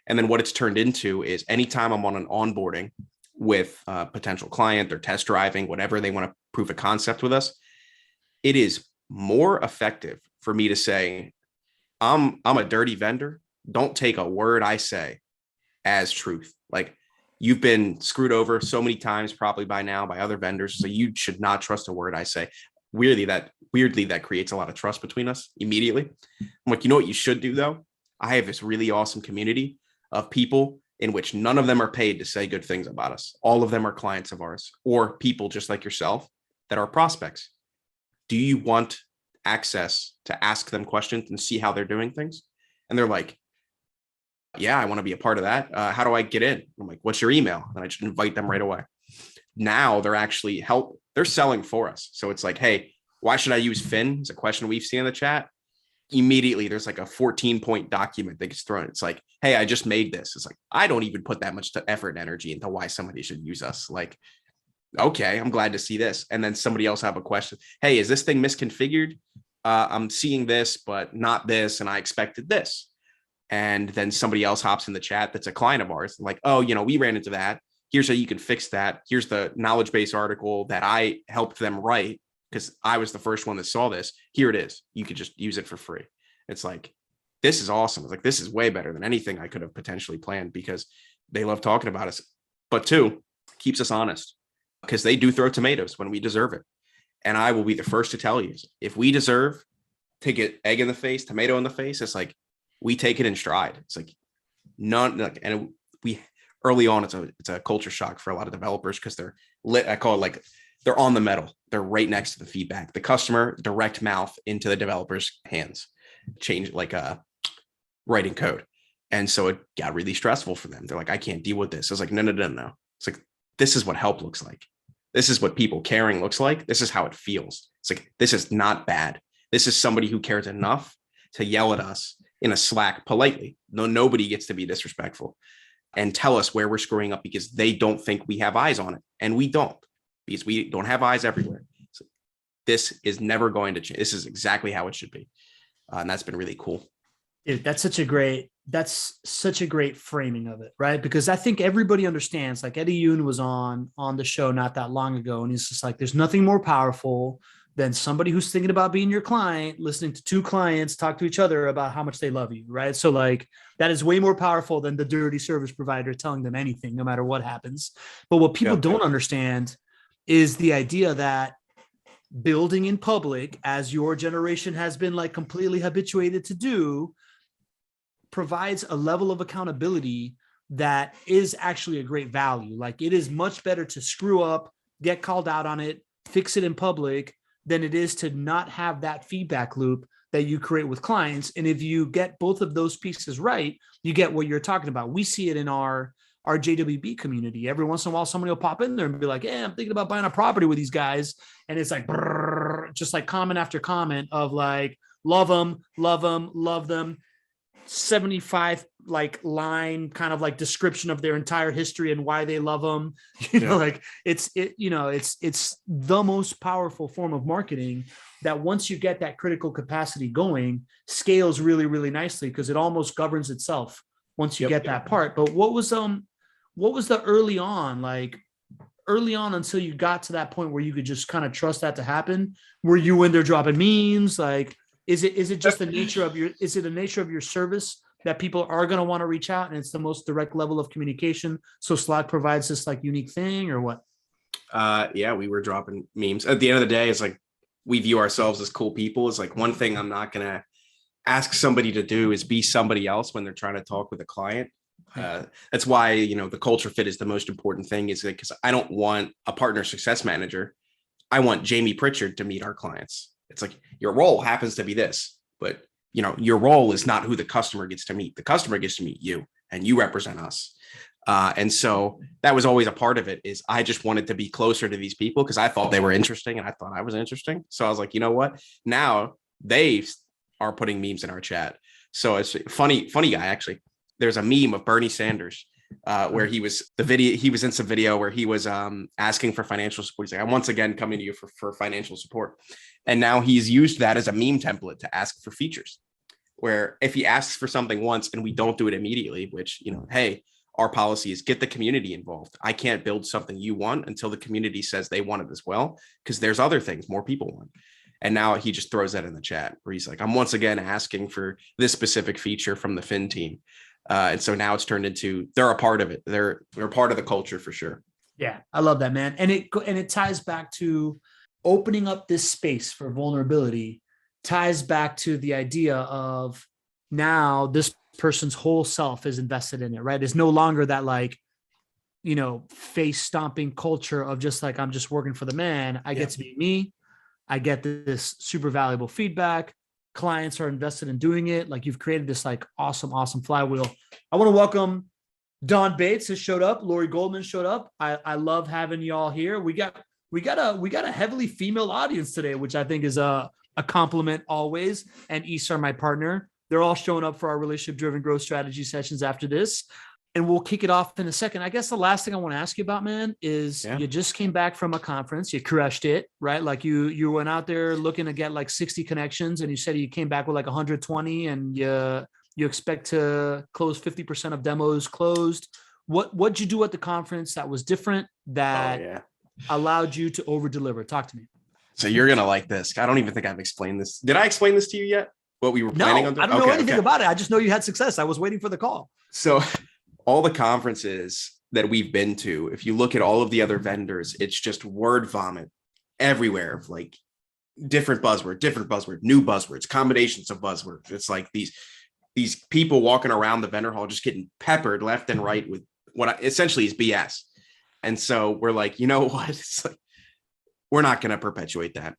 And then what it's turned into is anytime I'm on an onboarding with a potential client, they're test driving, whatever, they want to prove a concept with us, it is more effective for me to say, I'm a dirty vendor. Don't take a word I say as truth. Like, you've been screwed over so many times probably by now by other vendors, so you should not trust a word I say. Weirdly, that creates a lot of trust between us immediately. I'm like, you know what you should do though? I have this really awesome community of people in which none of them are paid to say good things about us. All of them are clients of ours, or people just like yourself that are prospects. Do you want access to ask them questions and see how they're doing things? And they're like, yeah, I want to be a part of that. How do I get in? I'm like, what's your email? And I just invite them right away. Now they're selling for us. So it's like, hey, why should I use Finn? It's a question we've seen in the chat. Immediately there's like a 14-point document that gets thrown. It's like, hey, I just made this. It's like, I don't even put that much effort and energy into why somebody should use us. Like, okay, I'm glad to see this. And then somebody else have a question. Hey, is this thing misconfigured? I'm seeing this, but not this. And I expected this. And then somebody else hops in the chat that's a client of ours. Like, oh, we ran into that. Here's how you can fix that. Here's the knowledge base article that I helped them write because I was the first one that saw this. Here it is. You could just use it for free. It's like, this is awesome. It's like, this is way better than anything I could have potentially planned, because they love talking about us. But two, keeps us honest, because they do throw tomatoes when we deserve it. And I will be the first to tell you, if we deserve to get egg in the face, tomato in the face, it's like, we take it in stride. It's like and we early on, it's a culture shock for a lot of developers, because they're lit. I call it like they're on the metal. They're right next to the feedback. The customer, direct mouth into the developer's hands, change like writing code. And so it got really stressful for them. They're like, I can't deal with this. I was like, no. It's like, this is what help looks like. This is what people caring looks like. This is how it feels. It's like, this is not bad. This is somebody who cares enough to yell at us in a Slack politely. Nobody gets to be disrespectful and tell us where we're screwing up, because they don't think we have eyes on it. And we don't, because we don't have eyes everywhere. So this is never going to change. This is exactly how it should be. And that's been really cool. Dude, that's such a great framing of it, right? Because I think everybody understands, like Eddie Yoon was on the show not that long ago, and he's just like, there's nothing more powerful than somebody who's thinking about being your client, listening to two clients talk to each other about how much they love you, right? So like, that is way more powerful than the dirty service provider telling them anything, no matter what happens. But what people don't understand is the idea that building in public, as your generation has been like completely habituated to do, provides a level of accountability that is actually a great value. Like, it is much better to screw up, get called out on it, fix it in public, than it is to not have that feedback loop that you create with clients. And if you get both of those pieces right, you get what you're talking about. We see it in our JWB community. Every once in a while, somebody will pop in there and be like, "Hey, I'm thinking about buying a property with these guys." And it's like, brrr, just like comment after comment of like, love them, love them. 75 like line kind of like description of their entire history and why they love them. Like it's the most powerful form of marketing that once you get that critical capacity going, scales really, really nicely because it almost governs itself once you get that part. But what was the early on until you got to that point where you could just kind of trust that to happen? Were you in there dropping memes? Like, is it just the nature of your service that people are going to want to reach out and it's the most direct level of communication? So Slack provides this like unique thing, or what? We were dropping memes. At the end of the day, it's like, we view ourselves as cool people. It's like, one thing I'm not going to ask somebody to do is be somebody else when they're trying to talk with a client. That's why, the culture fit is the most important thing, is because I don't want a partner success manager. I want Jamie Pritchard to meet our clients. It's like, your role happens to be this, but your role is not who the customer gets to meet. The customer gets to meet you, and you represent us. And so that was always a part of it, is I just wanted to be closer to these people because I thought they were interesting and I thought I was interesting. So I was like, you know what? Now they are putting memes in our chat. So it's funny guy, actually. There's a meme of Bernie Sanders where he was in some video where he was asking for financial support. He's like, I'm once again coming to you for financial support. And now he's used that as a meme template to ask for features, where if he asks for something once and we don't do it immediately, which, hey, our policy is get the community involved. I can't build something you want until the community says they want it as well, because there's other things more people want. And now he just throws that in the chat where he's like, I'm once again asking for this specific feature from the Fin team. And so now it's turned into, they're a part of it. They're part of the culture for sure. Yeah, I love that, man. And it ties back to opening up this space for vulnerability, ties back to the idea of now this person's whole self is invested in it, right? It's no longer that like, face stomping culture of just like, I'm just working for the man. I get to be me. I get this super valuable feedback. Clients are invested in doing it. Like, you've created this like awesome flywheel. I want to welcome Don Bates has showed up. Lori Goldman showed up. I love having y'all here. We got a heavily female audience today, which I think is a compliment always. And Issa, my partner, they're all showing up for our relationship driven growth strategy sessions after this. And we'll kick it off in a second. I guess the last thing I want to ask you about, man, is you just came back from a conference. You crushed it, right? Like you went out there looking to get like 60 connections, and you said you came back with like 120, and you expect to close 50% of demos closed. What'd you do at the conference that was different that allowed you to over deliver? Talk to me. So you're going to like this. I don't even think I've explained this. Did I explain this to you yet? What we were planning on doing? I don't know anything about it. I just know you had success. I was waiting for the call. So all the conferences that we've been to, if you look at all of the other vendors, it's just word vomit everywhere of like different buzzword, new buzzwords, combinations of buzzwords. It's like these people walking around the vendor hall just getting peppered left and right with what essentially is BS. And so we're like, you know what? It's like, we're not going to perpetuate that.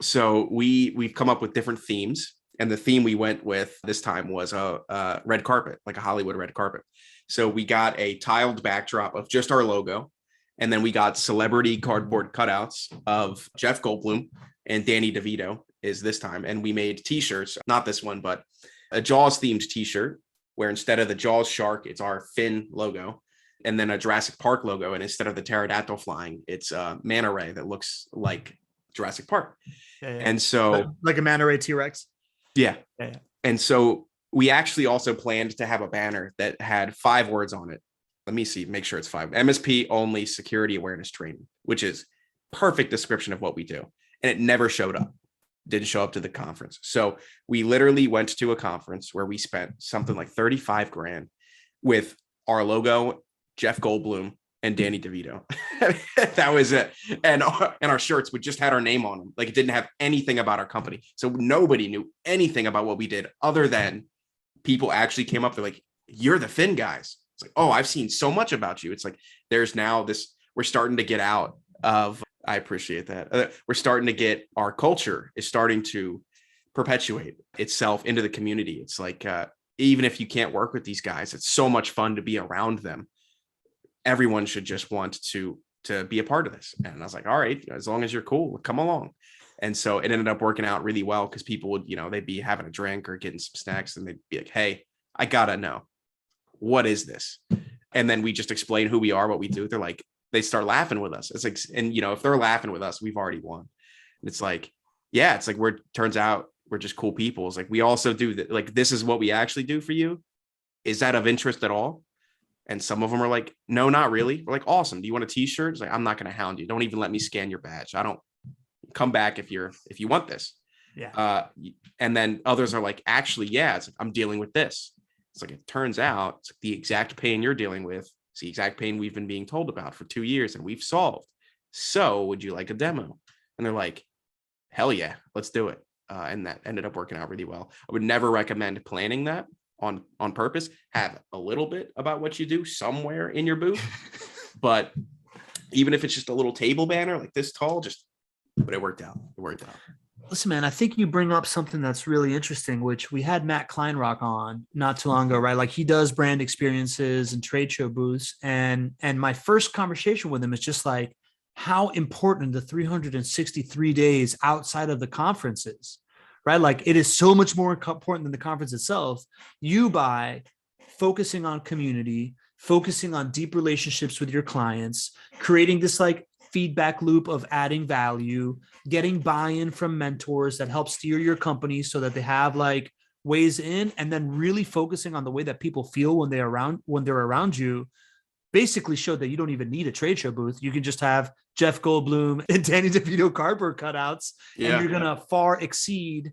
So we've come up with different themes. And the theme we went with this time was a red carpet, like a Hollywood red carpet. So we got a tiled backdrop of just our logo. And then we got celebrity cardboard cutouts of Jeff Goldblum and Danny DeVito is this time. And we made t-shirts, not this one, but a Jaws themed t-shirt where instead of the Jaws shark, it's our Fin logo. And then a Jurassic Park logo. And instead of the pterodactyl flying, it's a manta ray that looks like Jurassic Park. And so like a manta ray T-Rex. Yeah. And so we actually also planned to have a banner that had 5 words on it. Let me see, make sure it's 5. MSP only security awareness training, which is perfect description of what we do. And it never showed up. Didn't show up to the conference. So we literally went to a conference where we spent something like 35 grand with our logo, Jeff Goldblum, and Danny DeVito. That was it. And our shirts would just had our name on them. Like, it didn't have anything about our company. So nobody knew anything about what we did other than people actually came up. They're like, "You're the Finn guys." It's like, "Oh, I've seen so much about you." It's like there's now this. We're starting to get out of. I appreciate that. We're starting to get our culture is starting to perpetuate itself into the community. It's like even if you can't work with these guys, it's so much fun to be around them. Everyone should just want to be a part of this. And I was like, all right, as long as you're cool, come along. And so it ended up working out really well because people would, they'd be having a drink or getting some snacks and they'd be like, hey, I gotta know, what is this? And then we just explain who we are, what we do. They're like, they start laughing with us. It's like, and if they're laughing with us, we've already won. And it's like, yeah, it's like turns out we're just cool people. It's like, we also do that. Like, this is what we actually do for you. Is that of interest at all? And some of them are like, no, not really. We're like, awesome. Do you want a t-shirt? It's like, I'm not going to hound you. Don't even let me scan your badge. I don't come back if you want this. Yeah. And then others are like, actually, yeah, it's like, I'm dealing with this. It's like, it turns out it's like the exact pain you're dealing with. It's the exact pain we've been being told about for 2 years and we've solved. So would you like a demo? And they're like, hell yeah, let's do it. And that ended up working out really well. I would never recommend planning that on purpose. Have a little bit about what you do somewhere in your booth, but even if it's just a little table banner like this tall, but it worked out. Listen, man, I think you bring up something that's really interesting, which we had Matt Kleinrock on not too long ago, right? Like, he does brand experiences and trade show booths. And my first conversation with him is just like how important the 363 days outside of the conference is, right? Like, it is so much more important than the conference itself. You, by focusing on community, focusing on deep relationships with your clients, creating this like feedback loop of adding value, getting buy-in from mentors that help steer your company so that they have like ways in, and then really focusing on the way that people feel when they're around you, basically showed that you don't even need a trade show booth. You can just have Jeff Goldblum and Danny DeVito cardboard cutouts, and you're gonna far exceed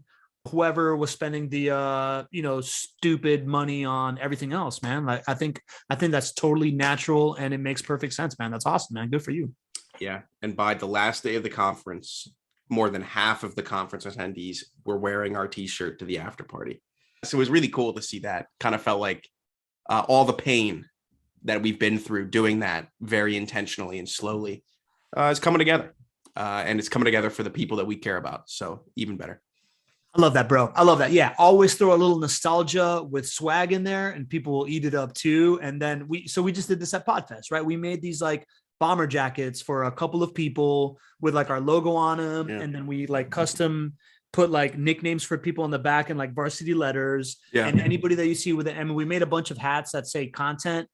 whoever was spending the stupid money on everything else, man. Like, I think that's totally natural and it makes perfect sense, man. That's awesome, man. Good for you. Yeah. And by the last day of the conference, more than half of the conference attendees were wearing our t-shirt to the after party. So it was really cool to see that. Kind of felt like all the pain that we've been through doing that very intentionally and slowly is coming together. And it's coming together for the people that we care about. So even better. I love that, bro. I love that. Yeah. Always throw a little nostalgia with swag in there and people will eat it up too. And then we just did this at Podfest, right? We made these like bomber jackets for a couple of people with like our logo on them. Yeah. And then we like custom put like nicknames for people on the back and like varsity letters. Yeah. And anybody that you see with it. I mean, we made a bunch of hats that say content.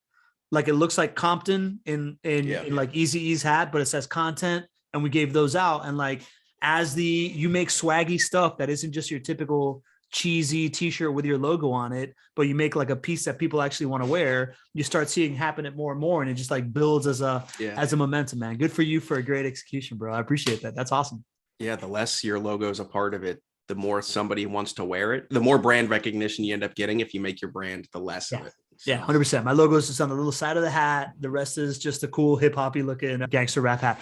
Like, it looks like Compton in like Eazy-E's hat, but it says content. And we gave those out. And like, you make swaggy stuff that isn't just your typical cheesy t-shirt with your logo on it, but you make like a piece that people actually want to wear, you start seeing happen it more and more. And it just like builds as a momentum, man. Good for you for a great execution, bro. I appreciate that. That's awesome. Yeah. The less your logo is a part of it, the more somebody wants to wear it, the more brand recognition you end up getting. If you make your brand, the less of it. So. Yeah, 100%. My logo is just on the little side of the hat. The rest is just a cool hip hoppy looking gangster rap hat.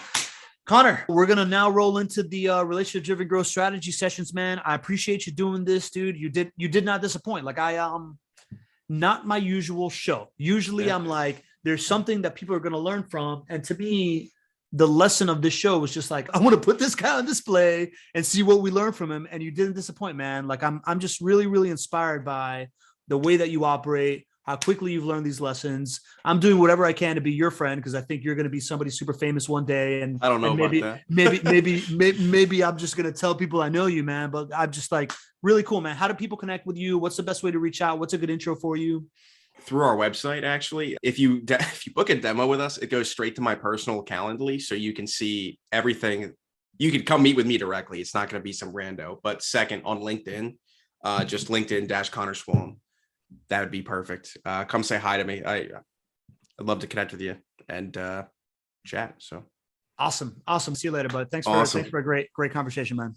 Connor, we're going to now roll into the relationship driven growth strategy sessions, man. I appreciate you doing this, dude. You did not disappoint. Like, not my usual show. Usually I'm like, there's something that people are going to learn from. And to me, the lesson of this show was just like, I want to put this guy on display and see what we learn from him. And you didn't disappoint, man. Like, I'm just really, really inspired by the way that you operate, how quickly you've learned these lessons. I'm doing whatever I can to be your friend, because I think you're going to be somebody super famous one day. And I don't know maybe, about that. maybe I'm just going to tell people I know you, man. But I'm just like, really cool, man. How do people connect with you? What's the best way to reach out? What's a good intro for you? Through our website, actually. If you book a demo with us, it goes straight to my personal Calendly, so you can see everything. You could come meet with me directly. It's not going to be some rando. But second, on LinkedIn, just LinkedIn-Connor Swalm. That would be perfect. Come say hi to me. I'd love to connect with you and chat. So awesome. See you later, bud. Thanks for a great conversation, man.